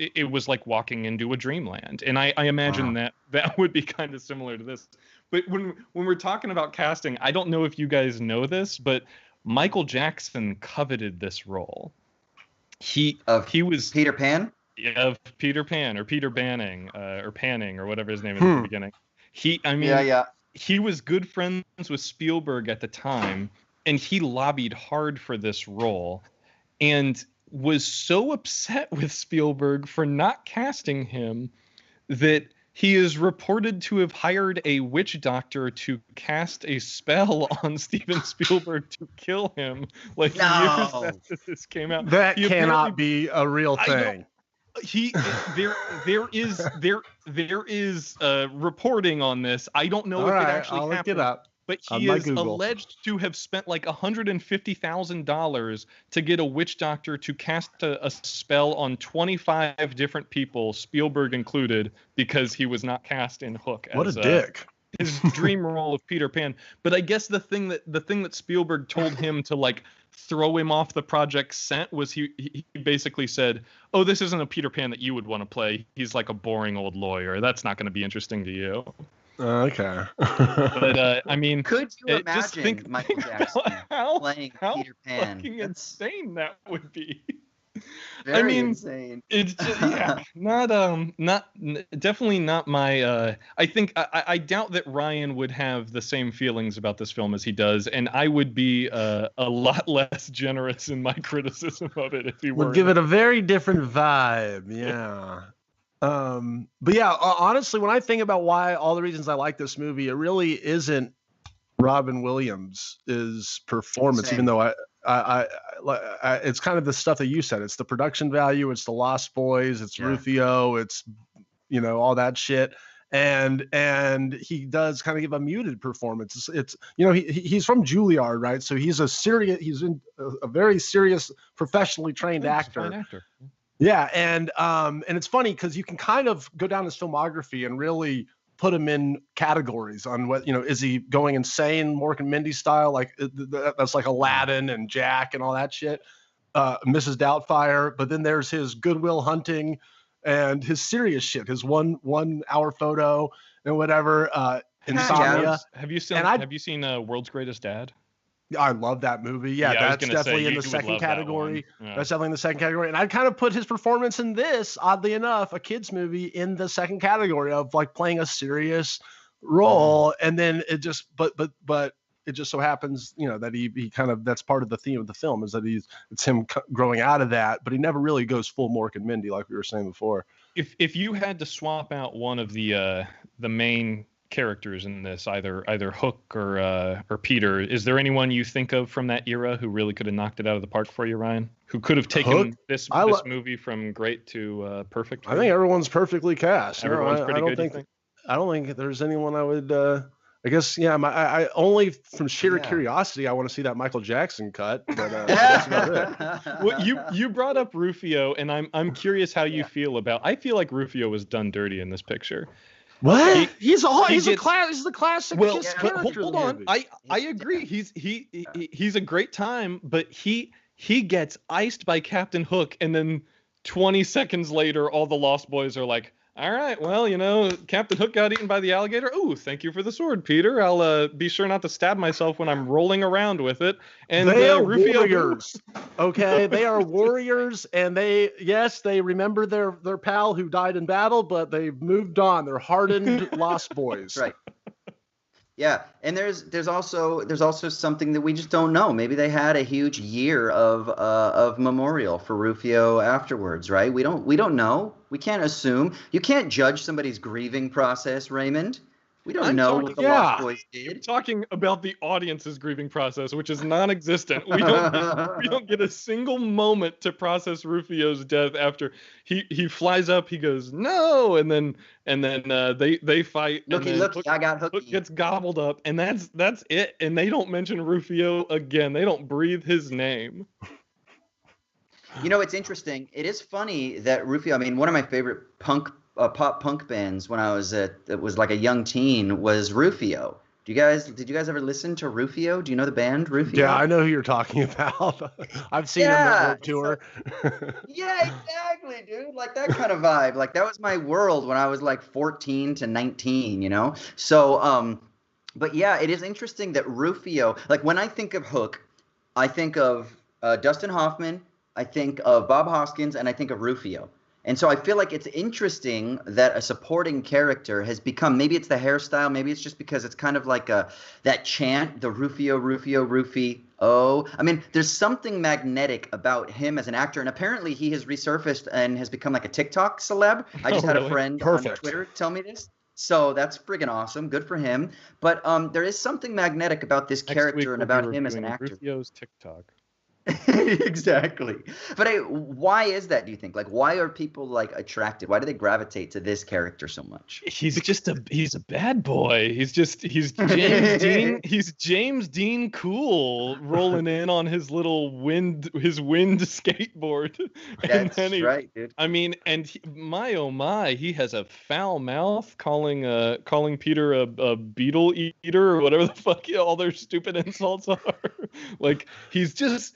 B: like walking into a dreamland, and I imagine that would be kind of similar to this. But when we're talking about casting, I don't know if you guys know this, but Michael Jackson coveted this role. He was
A: Peter Pan.
B: Of Peter Pan or Peter Banning or Panning or whatever his name is at the beginning. He was good friends with Spielberg at the time, and he lobbied hard for this role, and was so upset with Spielberg for not casting him that he is reported to have hired a witch doctor to cast a spell on Steven Spielberg to kill him years after this came out.
C: That cannot be a real thing.
B: There is reporting on this. I don't know if it actually happened.
C: Look it up.
B: But he is alleged to have spent like $150,000 to get a witch doctor to cast a spell on 25 different people, Spielberg included, because he was not cast in Hook.
C: What a dick!
B: His dream role of Peter Pan. But I guess the thing that Spielberg told him to like throw him off the project set was he basically said, "Oh, this isn't a Peter Pan that you would want to play. He's like a boring old lawyer. That's not going to be interesting to you."
C: Okay.
B: But I mean,
A: could you imagine
B: just think
A: Michael Jackson playing Peter Pan?
B: Fucking insane that would be.
A: Very insane.
B: It's just, definitely not my. I think I doubt that Ryan would have the same feelings about this film as he does, and I would be a lot less generous in my criticism of it if he were.
C: Would give it a very different vibe. Yeah. But yeah, honestly, when I think about why all the reasons I like this movie, it really isn't Robin Williams' performance, even though I it's kind of the stuff that you said. It's the production value, it's the Lost Boys, it's Rufio, it's all that shit. And he does kind of give a muted performance. It's he's from Juilliard, right? So he's a very serious, professionally trained actor. Yeah, and it's funny because you can kind of go down his filmography and really put him in categories on what is he going insane, Mork and Mindy style, like that's like Aladdin and Jack and all that shit, Mrs. Doubtfire. But then there's his Good Will Hunting and his serious shit, his one hour photo and whatever. Insomnia.
B: Have you seen World's Greatest Dad?
C: I love that movie. Yeah, that's definitely in the second category. That's definitely in the second category. And I kind of put his performance in this, oddly enough, a kid's movie, in the second category of like playing a serious role. And then it just, but it just so happens, that he kind of, that's part of the theme of the film, is that it's him growing out of that, but he never really goes full Mork and Mindy like we were saying before.
B: If you had to swap out one of the main characters in this, either Hook or Peter, is there anyone you think of from that era who really could have knocked it out of the park for you, Ryan? Who could have taken this movie from great to perfect?
C: I think everyone's perfectly cast.
B: Everyone's pretty good.
C: I don't think there's anyone I would. I guess I only from sheer curiosity I want to see that Michael Jackson cut. But that's about it.
B: Well, you brought up Rufio, and I'm curious how you feel about. I feel like Rufio was done dirty in this picture.
C: What? He's the classic.
B: Well, hold on. I agree. He's a great time, but he gets iced by Captain Hook, and then 20 seconds later, all the Lost Boys are like, "All right, well, Captain Hook got eaten by the alligator. Oh, thank you for the sword, Peter. I'll be sure not to stab myself when I'm rolling around with it." And
C: they are warriors. Okay, they are warriors, and they remember their pal who died in battle, but they've moved on. They're hardened Lost Boys.
A: Right. Yeah, and there's also something that we just don't know. Maybe they had a huge year of memorial for Rufio afterwards, right? We don't know. We can't assume. You can't judge somebody's grieving process, Raymond. We don't know what the Lost Boys
B: You're
A: did.
B: talking about the audience's grieving process, which is non-existent. We don't get a single moment to process Rufio's death after he flies up. He goes no, and then they fight.
A: Looky,
B: and then
A: looky, I got
B: Hook
A: hooky.
B: gets gobbled up, and that's it. And they don't mention Rufio again. They don't breathe his name.
A: You know, it's interesting. It is funny that Rufio. I mean, one of my favorite pop punk bands when I was like a young teen was Rufio. Did you guys ever listen to Rufio? Do you know the band Rufio?
C: Yeah, I know who you're talking about. I've seen him at tour.
A: Yeah, exactly, dude. Like that kind of vibe. Like that was my world when I was like 14 to 19, you know? So, but yeah, it is interesting that Rufio, like when I think of Hook, I think of Dustin Hoffman, I think of Bob Hoskins, and I think of Rufio. And so I feel like it's interesting that a supporting character has become, maybe it's the hairstyle, maybe it's just because it's kind of like that chant, the Rufio, Rufio, Rufy. Oh, I mean, there's something magnetic about him as an actor, and apparently he has resurfaced and has become like a TikTok celeb. I just had a friend on Twitter tell me this. So that's friggin' awesome. Good for him. But there is something magnetic about this character and about him as an actor.
B: Rufio's TikTok.
A: Exactly. But why is that, do you think? Like, why are people like attracted? Why do they gravitate to this character so much?
B: He's a bad boy. He's James Dean. He's James Dean cool, rolling in on his little wind skateboard.
A: That's right, dude.
B: I mean, and my oh my, he has a foul mouth, calling Peter a beetle eater or whatever the fuck all their stupid insults are. Like he's the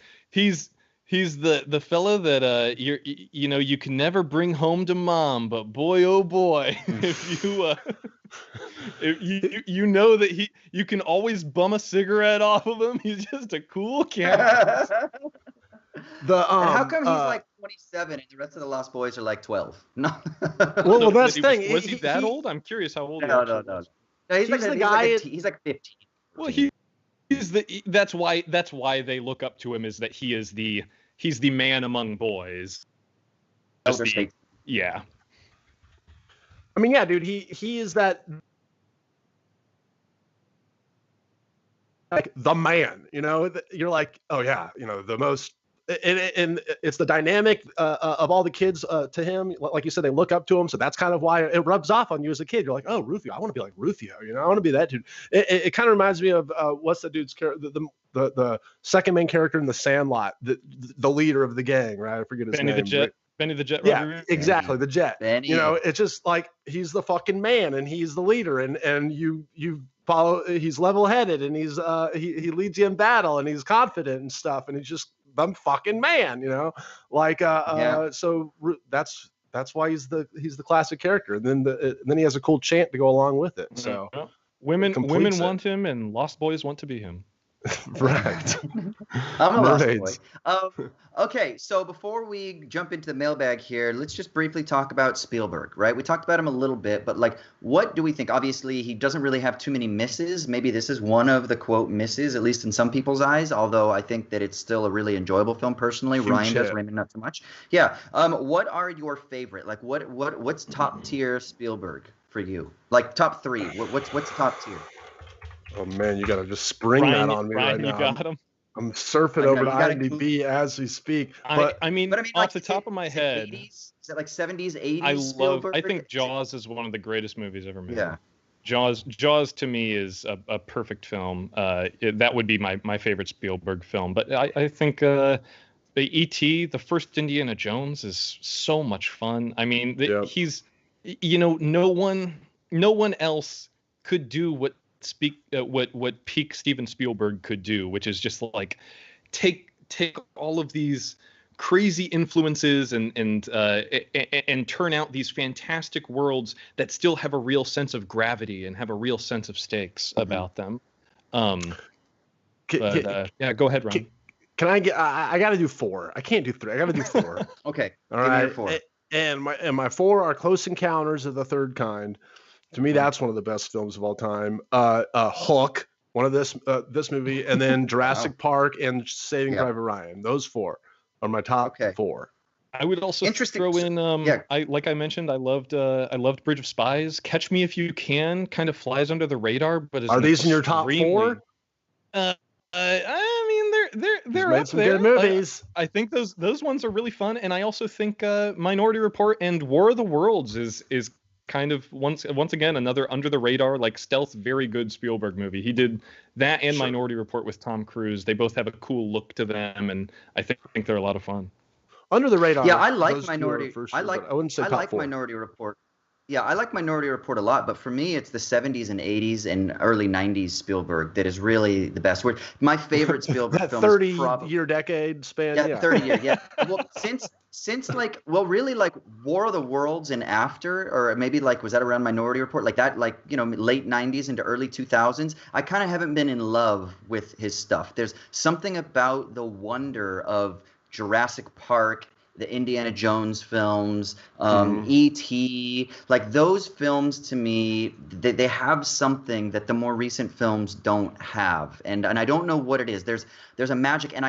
B: fella that you can never bring home to mom, but boy oh boy, if you know that you can always bum a cigarette off of him. He's just a cool cat.
A: How come he's like 27 and the rest of the Lost Boys are like 12? No.
C: Well, that's the thing.
B: Was he that old? I'm curious how old he
A: no.
B: was.
A: No, he's like the guy. He's like 15.
B: Well, that's why they look up to him, is that he's the man among boys. Yeah.
C: I mean, yeah, dude, he is that, like, the man, you know. You're like, oh yeah, you know, the most, and it's the dynamic of all the kids to him. Like you said, they look up to him, so that's kind of why it rubs off on you as a kid. You're like, oh, Rufio, I want to be like Rufio, you know, I want to be that dude. It kind of reminds me of what's the dude's character, the second main character in The Sandlot, the leader of the gang, right? I forget his name.
B: Benny the Jet.
C: Yeah, exactly, the Jet.
A: Benny.
C: You know, it's just like he's the fucking man, and he's the leader, and you follow. He's level-headed, and he leads you in battle, and he's confident and stuff, and he's just the fucking man, you know. Like so that's why he's the classic character, and then he has a cool chant to go along with it. So
B: women want him, and Lost Boys want to be him.
C: Right.
A: I'm a Lost Boy. Okay, so before we jump into the mailbag here, let's just briefly talk about Spielberg, right? We talked about him a little bit, but like, what do we think? Obviously, he doesn't really have too many misses. Maybe this is one of the quote misses, at least in some people's eyes, although I think that it's still a really enjoyable film personally. Ryan does, Raymond not so much. Yeah. What are your favorite? Like, what's top tier Spielberg for you? Like top 3. What's top tier?
C: Oh man, you gotta just spring that on me right now.
B: You got him.
C: I'm surfing over to IMDb as we speak.
B: I mean, off
A: like,
B: the top of my head,
A: 80s? Is it like 70s, 80s?
B: I think Jaws is one of the greatest movies ever made.
A: Yeah.
B: Jaws to me is a perfect film. That would be my favorite Spielberg film. But I think the E.T., the first Indiana Jones, is so much fun. I mean, he's, you know, no one else could do what peak Steven Spielberg could do, which is just like take all of these crazy influences and turn out these fantastic worlds that still have a real sense of gravity and have a real sense of stakes about them. Yeah, go ahead, Ron.
C: Can I get? I got to do 4. I can't do 3. I got to do 4.
A: Okay.
C: All right. 4. And my 4 are Close Encounters of the Third Kind. To me, that's one of the best films of all time. Hook, one of this movie, and then Jurassic Park and Saving Private Ryan. Those 4 are my top 4.
B: I would also throw in, like I mentioned, I loved Bridge of Spies. Catch Me If You Can kind of flies under the radar, but is
C: are these in your top 4?
B: I mean, they're
C: made
B: up
C: some
B: there.
C: Good movies.
B: I think those ones are really fun, and I also think Minority Report and War of the Worlds is kind of once again another under the radar, like stealth, very good Spielberg movie. He did that and Minority Report with Tom Cruise. They both have a cool look to them, and I think they're a lot of fun.
C: Under the radar.
A: Yeah, I like Minority.
C: I wouldn't say top 4.
A: Minority Report. Yeah, I like Minority Report a lot, but for me, it's the 70s and 80s and early 90s Spielberg that is really the best word. My favorite Spielberg
C: that
A: film
C: 30-year decade span.
A: Yeah, 30 years. Yeah. Well, since like really like War of the Worlds and after, or maybe like was that around Minority Report, like that, like late 90s into early 2000s. I kind of haven't been in love with his stuff. There's something about the wonder of Jurassic Park, the Indiana Jones films, E.T., like those films to me, they have something that the more recent films don't have. And I don't know what it is. There's a magic, and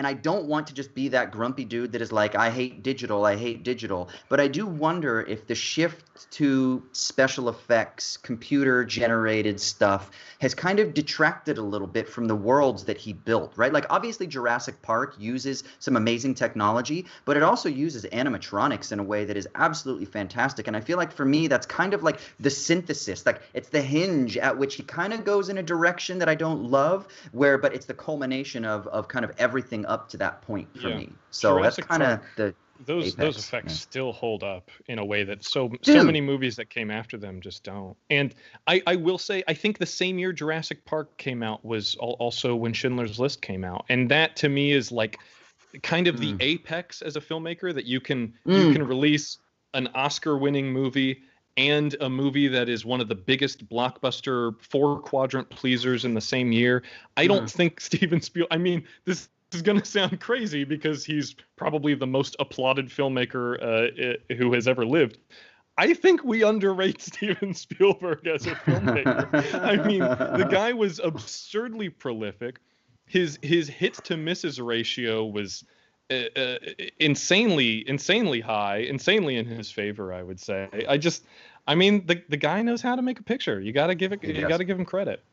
A: I don't want to just be that grumpy dude that is like, I hate digital. But I do wonder if the shift to special effects, computer-generated stuff has kind of detracted a little bit from the worlds that he built, right? Like, obviously, Jurassic Park uses some amazing technology, but it also uses animatronics in a way that is absolutely fantastic. And I feel like, for me, that's kind of like the synthesis. Like, it's the hinge at which he kind of goes in a direction that I don't love, but it's the culmination of kind of everything up to that point for me. So Jurassic that's kind of the
B: those effects still hold up in a way that so many movies that came after them just don't. And I will say, I think the same year Jurassic Park came out was also when Schindler's List came out, and that to me is like kind of the apex as a filmmaker, that you can release an Oscar-winning movie and a movie that is one of the biggest blockbuster 4-quadrant pleasers in the same year. I don't think Steven Spielberg, I mean, this is going to sound crazy because he's probably the most applauded filmmaker who has ever lived. I think we underrate Steven Spielberg as a filmmaker. I mean, the guy was absurdly prolific. His hits to misses ratio was insanely high, insanely in his favor, I would say. I mean, the guy knows how to make a picture. You got to give him credit.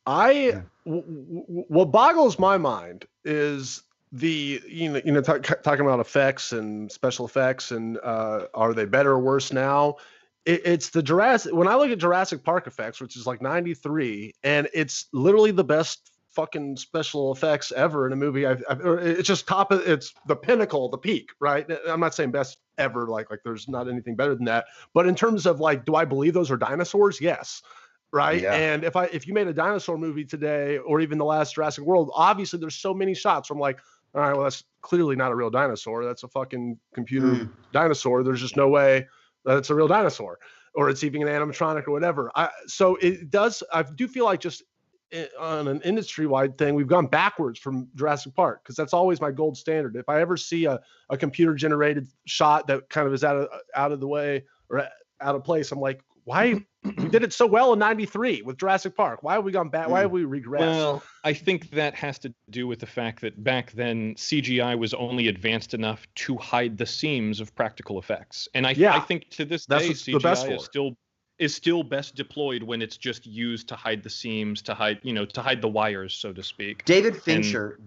C: What boggles my mind is talking about effects and special effects and are they better or worse now? It's the Jurassic. When I look at Jurassic Park effects, which is like 93, and it's literally the best fucking special effects ever in a movie. It's just it's the pinnacle, the peak, right? I'm not saying best ever, like there's not anything better than that. But in terms of like, do I believe those are dinosaurs? Yes. Right. Yeah. And if you made a dinosaur movie today, or even the last Jurassic World, obviously there's so many shots where I'm like, all right, well, that's clearly not a real dinosaur. That's a fucking computer dinosaur. There's just no way that it's a real dinosaur, or it's even an animatronic or whatever. So it does. I do feel like just on an industry-wide thing, we've gone backwards from Jurassic Park, because that's always my gold standard. If I ever see a computer-generated shot that kind of is out of the way or out of place, I'm like, why? We did it so well in 93 with Jurassic Park. Why have we gone back? Why have we regressed?
B: Well, I think that has to do with the fact that back then CGI was only advanced enough to hide the seams of practical effects. And I think to this day, CGI is still best deployed when it's just used to hide the seams, to hide the wires, so to speak.
A: David Fincher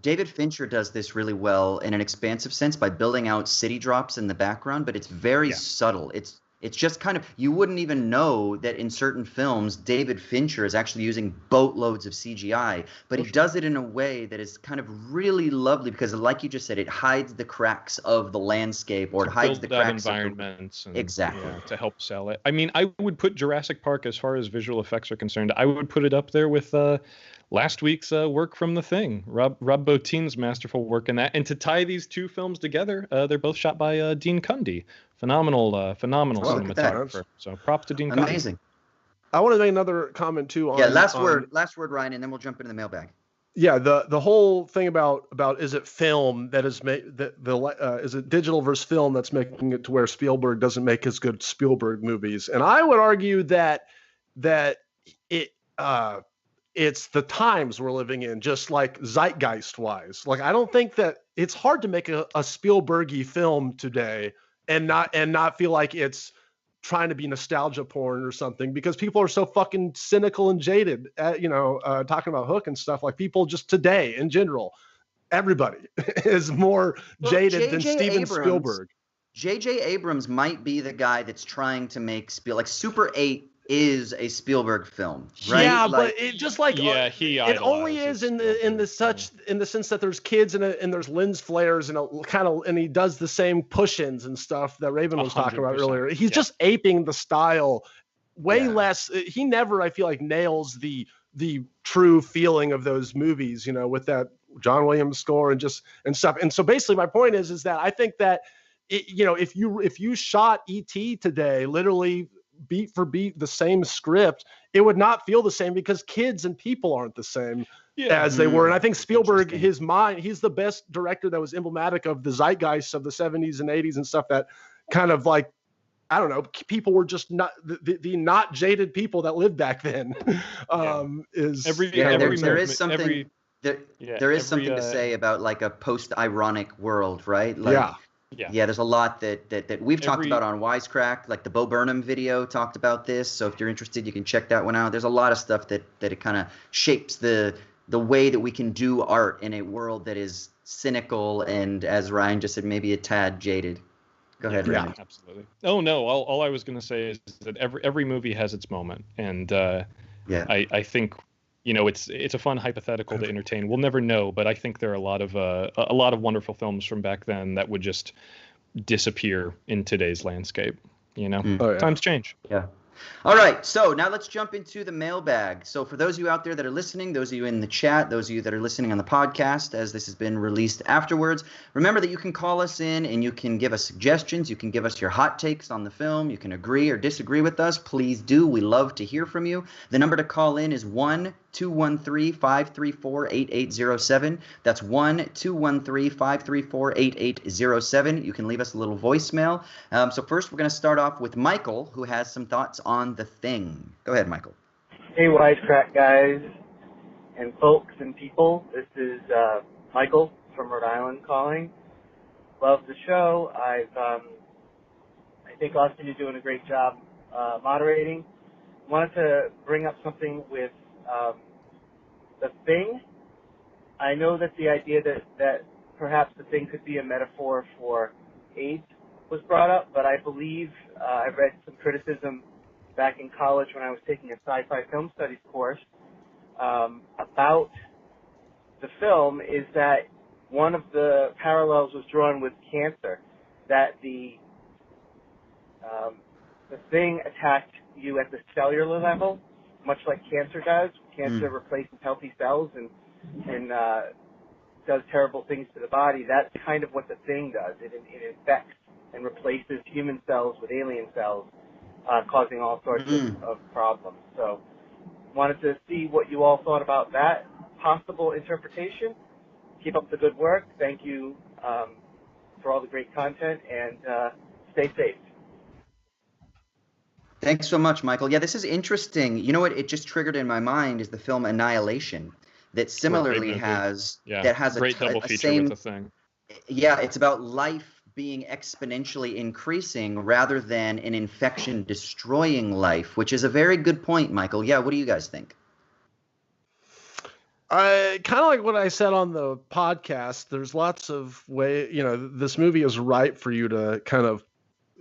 A: does this really well in an expansive sense by building out city drops in the background, but it's very subtle. It's just kind of, you wouldn't even know that in certain films, David Fincher is actually using boatloads of CGI, but he does it in a way that is kind of really lovely, because like you just said, it hides the cracks of the landscape, or it hides the cracks
B: of environments.
A: Exactly.
B: To help sell it. I mean, I would put Jurassic Park, as far as visual effects are concerned, I would put it up there with last week's work from The Thing, Rob Bottin's masterful work in that. And to tie these two films together, they're both shot by Dean Cundey. Phenomenal cinematographer. So props to Dean Cundey.
A: Amazing.
C: I want to make another comment too.
A: Last word, Ryan, and then we'll jump into the mailbag.
C: Yeah, the whole thing about is it film that is is it digital versus film that's making it to where Spielberg doesn't make as good Spielberg movies, and I would argue that that it's the times we're living in, just like zeitgeist wise. Like, I don't think that it's hard to make a Spielberg-y film today and not feel like it's trying to be nostalgia porn or something, because people are so fucking cynical and jaded at, talking about Hook and stuff. Like, people just today in general, everybody is more jaded than Steven Spielberg.
A: J.J. Abrams might be the guy that's trying to make like Super 8 is a Spielberg film, right?
C: Yeah, but it just like
B: it
C: only is in the sense that there's kids and there's lens flares and he does the same push-ins and stuff that Raven was talking about earlier. He's just aping the style way less. He never, I feel like, nails the true feeling of those movies, with that John Williams score and stuff. And so basically my point is that I think that if you shot E.T. today, literally beat for beat the same script, it would not feel the same, because kids and people aren't the same as they were. And I think Spielberg, he's the best director that was emblematic of the zeitgeist of the 70s and 80s and stuff, that kind of like, I don't know, people were just not the not jaded people that lived back then.
A: There is something to say about like a post-ironic world, right? Like, yeah, there's a lot that we've talked about on Wisecrack, like the Bo Burnham video talked about this. So if you're interested, you can check that one out. There's a lot of stuff that it kind of shapes the way that we can do art in a world that is cynical and, as Ryan just said, maybe a tad jaded. Go ahead, Ryan.
B: Absolutely. Oh no, all I was going to say is that every movie has its moment, and I think it's a fun hypothetical to entertain. We'll never know, but I think there are a lot of wonderful films from back then that would just disappear in today's landscape. Times change.
A: Yeah. All right, so now let's jump into the mailbag. So for those of you out there that are listening, those of you in the chat, those of you that are listening on the podcast as this has been released afterwards, remember that you can call us in and you can give us suggestions. You can give us your hot takes on the film. You can agree or disagree with us. Please do. We love to hear from you. The number to call in is 1-213-534-8807. That's 1-213-534-8807. You can leave us a little voicemail. So first we're going to start off with Michael, who has some thoughts on The Thing. Go ahead, Michael.
E: Hey, Wisecrack guys and folks and people. This is Michael from Rhode Island calling. Love the show. I think, Austin, you're doing a great job moderating. Wanted to bring up something with The Thing. I know that the idea that perhaps The Thing could be a metaphor for AIDS was brought up, but I believe I read some criticism back in college when I was taking a sci-fi film studies course about the film, is that one of the parallels was drawn with cancer, that the thing attacked you at the cellular level, much like cancer does. Cancer replaces healthy cells and does terrible things to the body. That's kind of what the thing does. It infects and replaces human cells with alien cells, causing all sorts of problems. So wanted to see what you all thought about that possible interpretation. Keep up the good work. Thank you for all the great content, and stay safe.
A: Thanks so much, Michael. Yeah, this is interesting. You know what it just triggered in my mind is the film Annihilation, that similarly has
B: great double feature with The Thing.
A: Yeah, it's about life being exponentially increasing rather than an infection destroying life, which is a very good point, Michael. Yeah, what do you guys think?
C: Kind of like what I said on the podcast, there's lots of this movie is ripe for you to kind of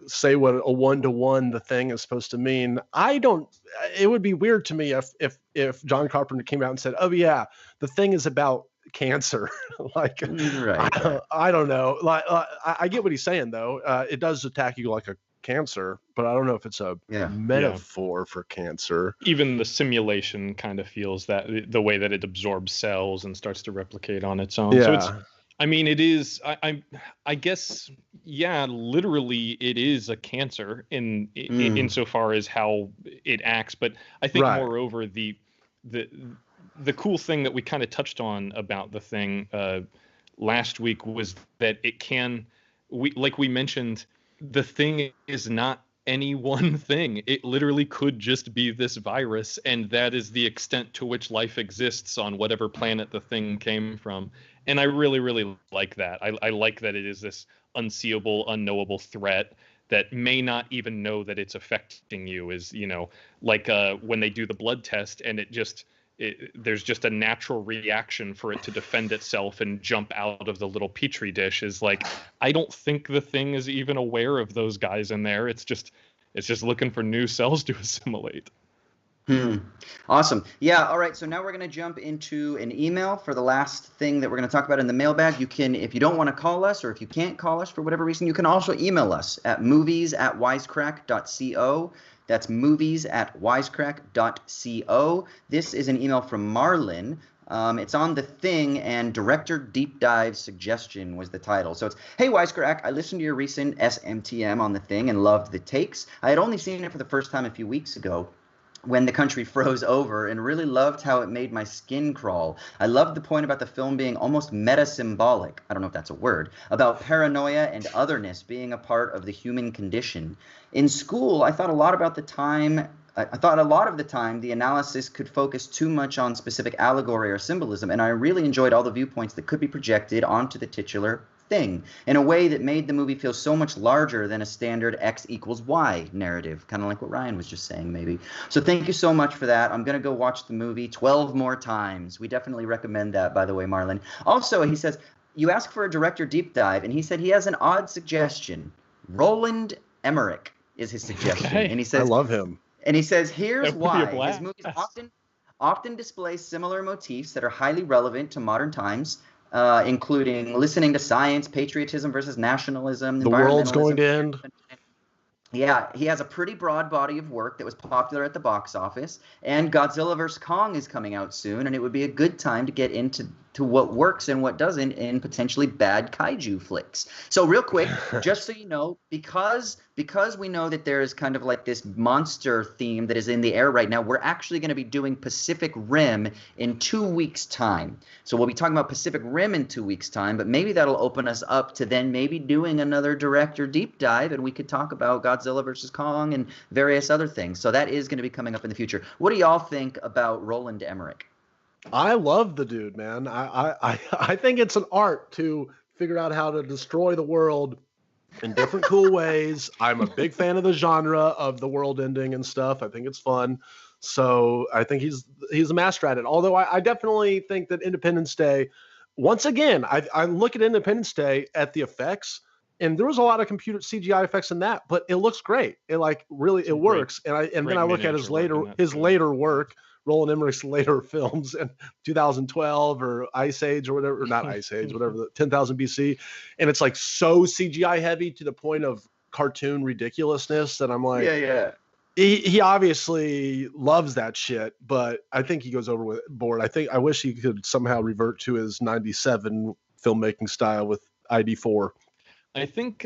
C: say what a one-to-one The Thing is supposed to mean. It would be weird to me if John Carpenter came out and said, oh yeah, The Thing is about cancer. Like, right. I don't know. Like, I get what he's saying though. It does attack you like a cancer, but I don't know if it's a metaphor for cancer.
B: Even the simulation kind of feels that the way that it absorbs cells and starts to replicate on its own. So it is. I guess, literally, it is a cancer in insofar as how it acts. But I think, moreover, the cool thing that we kind of touched on about The Thing last week was that it can, like we mentioned, The Thing is not any one thing. It literally could just be this virus, and that is the extent to which life exists on whatever planet the thing came from. And I really, really like that. I like that it is this unseeable, unknowable threat that may not even know that it's affecting you. Is, you know, like when they do the blood test and there's just a natural reaction for it to defend itself and jump out of the little petri dish. Is like, I don't think the thing is even aware of those guys in there. It's just looking for new cells to assimilate.
A: Awesome. Yeah. All right. So now we're going to jump into an email for the last thing that we're going to talk about in the mailbag. You can, if you don't want to call us, or if you can't call us for whatever reason, you can also email us at movies@wisecrack.co. That's movies@wisecrack.co. This is an email from Marlin. It's on The Thing, and Director Deep Dive Suggestion was the title. So it's, hey, Wisecrack, I listened to your recent SMTM on The Thing and loved the takes. I had only seen it for the first time a few weeks ago when the country froze over, and really loved how it made my skin crawl. I loved the point about the film being almost meta-symbolic, I don't know if that's a word, about paranoia and otherness being a part of the human condition. In school, I thought a lot of the time the analysis could focus too much on specific allegory or symbolism, and I really enjoyed all the viewpoints that could be projected onto the titular thing in a way that made the movie feel so much larger than a standard X equals Y narrative, kind of like what Ryan was just saying, maybe. So thank you so much for that. I'm going to go watch the movie 12 more times. We definitely recommend that, by the way, Marlon. Also, he says, you asked for a director deep dive, and he said he has an odd suggestion. Roland Emmerich is his suggestion.
B: Okay.
A: And he says,
C: I love him.
A: And he says, here's why. His movies
B: blast.
A: often display similar motifs that are highly relevant to modern times, including listening to science, patriotism versus nationalism,
C: The world's going to end.
A: Yeah, he has a pretty broad body of work that was popular at the box office, and Godzilla vs. Kong is coming out soon, and it would be a good time to get into what works and what doesn't in potentially bad kaiju flicks. So real quick, just so you know, because we know that there is kind of like this monster theme that is in the air right now, we're actually going to be doing Pacific Rim in 2 weeks' time. So we'll be talking about Pacific Rim in 2 weeks' time, but maybe that'll open us up to then maybe doing another director deep dive, and we could talk about Godzilla vs. Kong and various other things. So that is going to be coming up in the future. What do y'all think about Roland Emmerich?
C: I love the dude, man. I think it's an art to figure out how to destroy the world in different cool ways. I'm a big fan of the genre of the world ending and stuff. I think it's fun. So I think he's a master at it. Although I definitely think that Independence Day, once again, I look at Independence Day at the effects, and there was a lot of computer CGI effects in that, but it looks great. It works. And then I look at his later work, Roland Emmerich's later films in 2012 or Ice Age or whatever, or not Ice Age, whatever, the 10,000 BC. And it's like so CGI heavy to the point of cartoon ridiculousness that I'm like,
A: Yeah.
C: He obviously loves that shit, but I think he goes overboard. I wish he could somehow revert to his 97 filmmaking style with ID4.
B: I think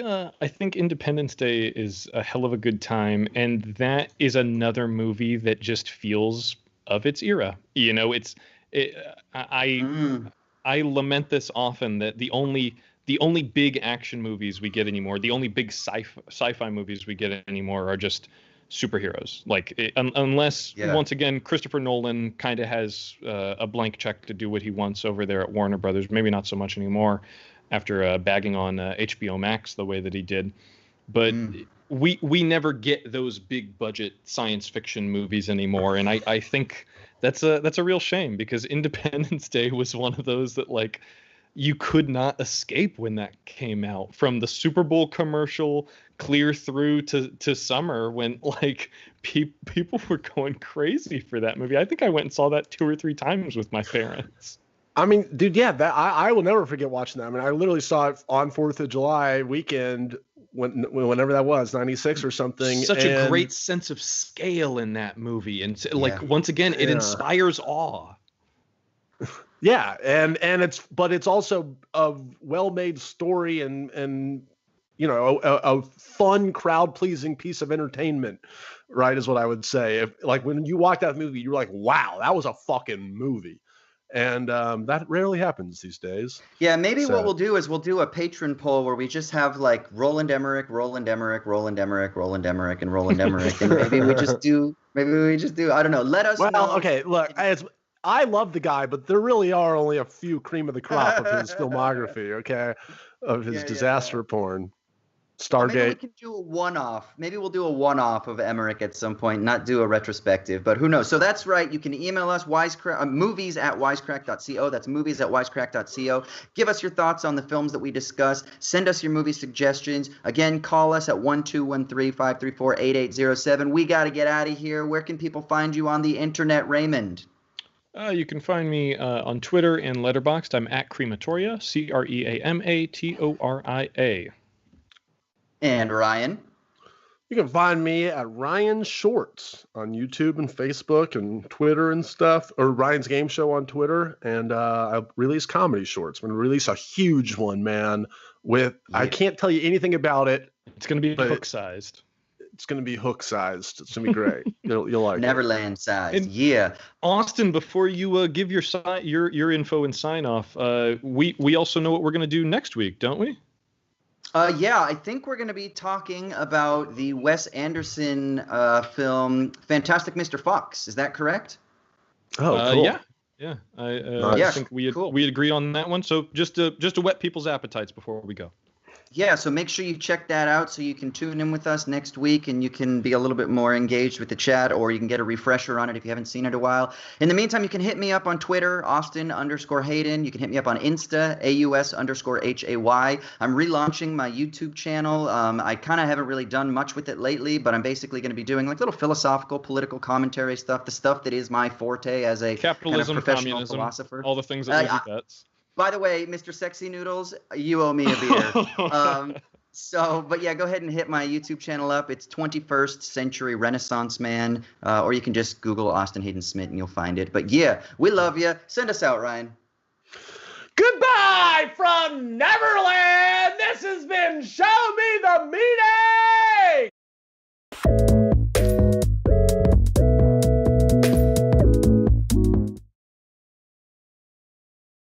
B: Independence Day is a hell of a good time, and that is another movie that just feels of its era. You know, I lament this often, that the only big action movies we get anymore, the only big sci-fi movies we get anymore are just superheroes. Like unless once again Christopher Nolan kind of has a blank check to do what he wants over there at Warner Brothers. Maybe not so much anymore after bagging on HBO Max the way that he did. But we never get those big budget science fiction movies anymore, and I think that's a real shame, because Independence Day was one of those that, like, you could not escape when that came out. From the Super Bowl commercial clear through to summer, when like people were going crazy for that movie. I think I went and saw that 2 or 3 times with my parents.
C: I mean, dude, yeah, that I will never forget watching that. I mean, I literally saw it on 4th of July weekend, whenever that was, 96 or something.
B: Such a great sense of scale in that movie, and like once again, it inspires awe.
C: Yeah, and it's also a well-made story and you know, a fun, crowd-pleasing piece of entertainment, right? Is what I would say. Like when you watch that movie, you're like, wow, that was a fucking movie. And that rarely happens these days.
A: Yeah, maybe what we'll do is we'll do a patron poll where we just have like Roland Emmerich, Roland Emmerich, Roland Emmerich, Roland Emmerich, and Roland Emmerich, and maybe we just do. I don't know. Let us know.
C: Well, okay, look, I love the guy, but there really are only a few cream of the crop of his filmography. Okay, of his disaster porn. Stargate.
A: Maybe we can do a one-off. Maybe we'll do a one-off of Emmerich at some point, not do a retrospective, but who knows? So that's right. You can email us, movies@wisecrack.co. That's movies@wisecrack.co. Give us your thoughts on the films that we discuss. Send us your movie suggestions. Again, call us at 1213-534-8807. We got to get out of here. Where can people find you on the internet, Raymond?
B: You can find me on Twitter and Letterboxd. I'm at Crematoria, CREAMATORIA.
A: And Ryan?
C: You can find me at Ryan Shorts on YouTube and Facebook and Twitter and stuff, or Ryan's Game Show on Twitter. And I release comedy shorts. I'm going to release a huge one, man. I can't tell you anything about it.
B: It's going to be hook-sized.
C: It's going to be hook-sized. It's going to be great. You'll like
A: Neverland sized.
B: And
A: yeah.
B: Austin, before you give your info and sign off, we also know what we're going to do next week, don't we?
A: Yeah, I think we're going to be talking about the Wes Anderson film Fantastic Mr. Fox. Is that correct?
C: Oh, cool.
B: Yeah. I think we agreed on that one. So just to whet people's appetites before we go.
A: Yeah, so make sure you check that out so you can tune in with us next week and you can be a little bit more engaged with the chat, or you can get a refresher on it if you haven't seen it in a while. In the meantime, you can hit me up on Twitter, Austin_Hayden. You can hit me up on Insta, AUS_HAY. I'm relaunching my YouTube channel. I kind of haven't really done much with it lately, but I'm basically going to be doing like little philosophical, political commentary stuff, the stuff that is my forte as a
B: capitalism,
A: kind of professional
B: communism,
A: philosopher.
B: All the things that we bets.
A: By the way, Mr. Sexy Noodles, you owe me a beer. But yeah, go ahead and hit my YouTube channel up. It's 21st Century Renaissance Man, or you can just Google Austin Hayden Smith and you'll find it. But yeah, we love you. Send us out, Ryan.
C: Goodbye from Neverland. This has been Show Me the Meaning.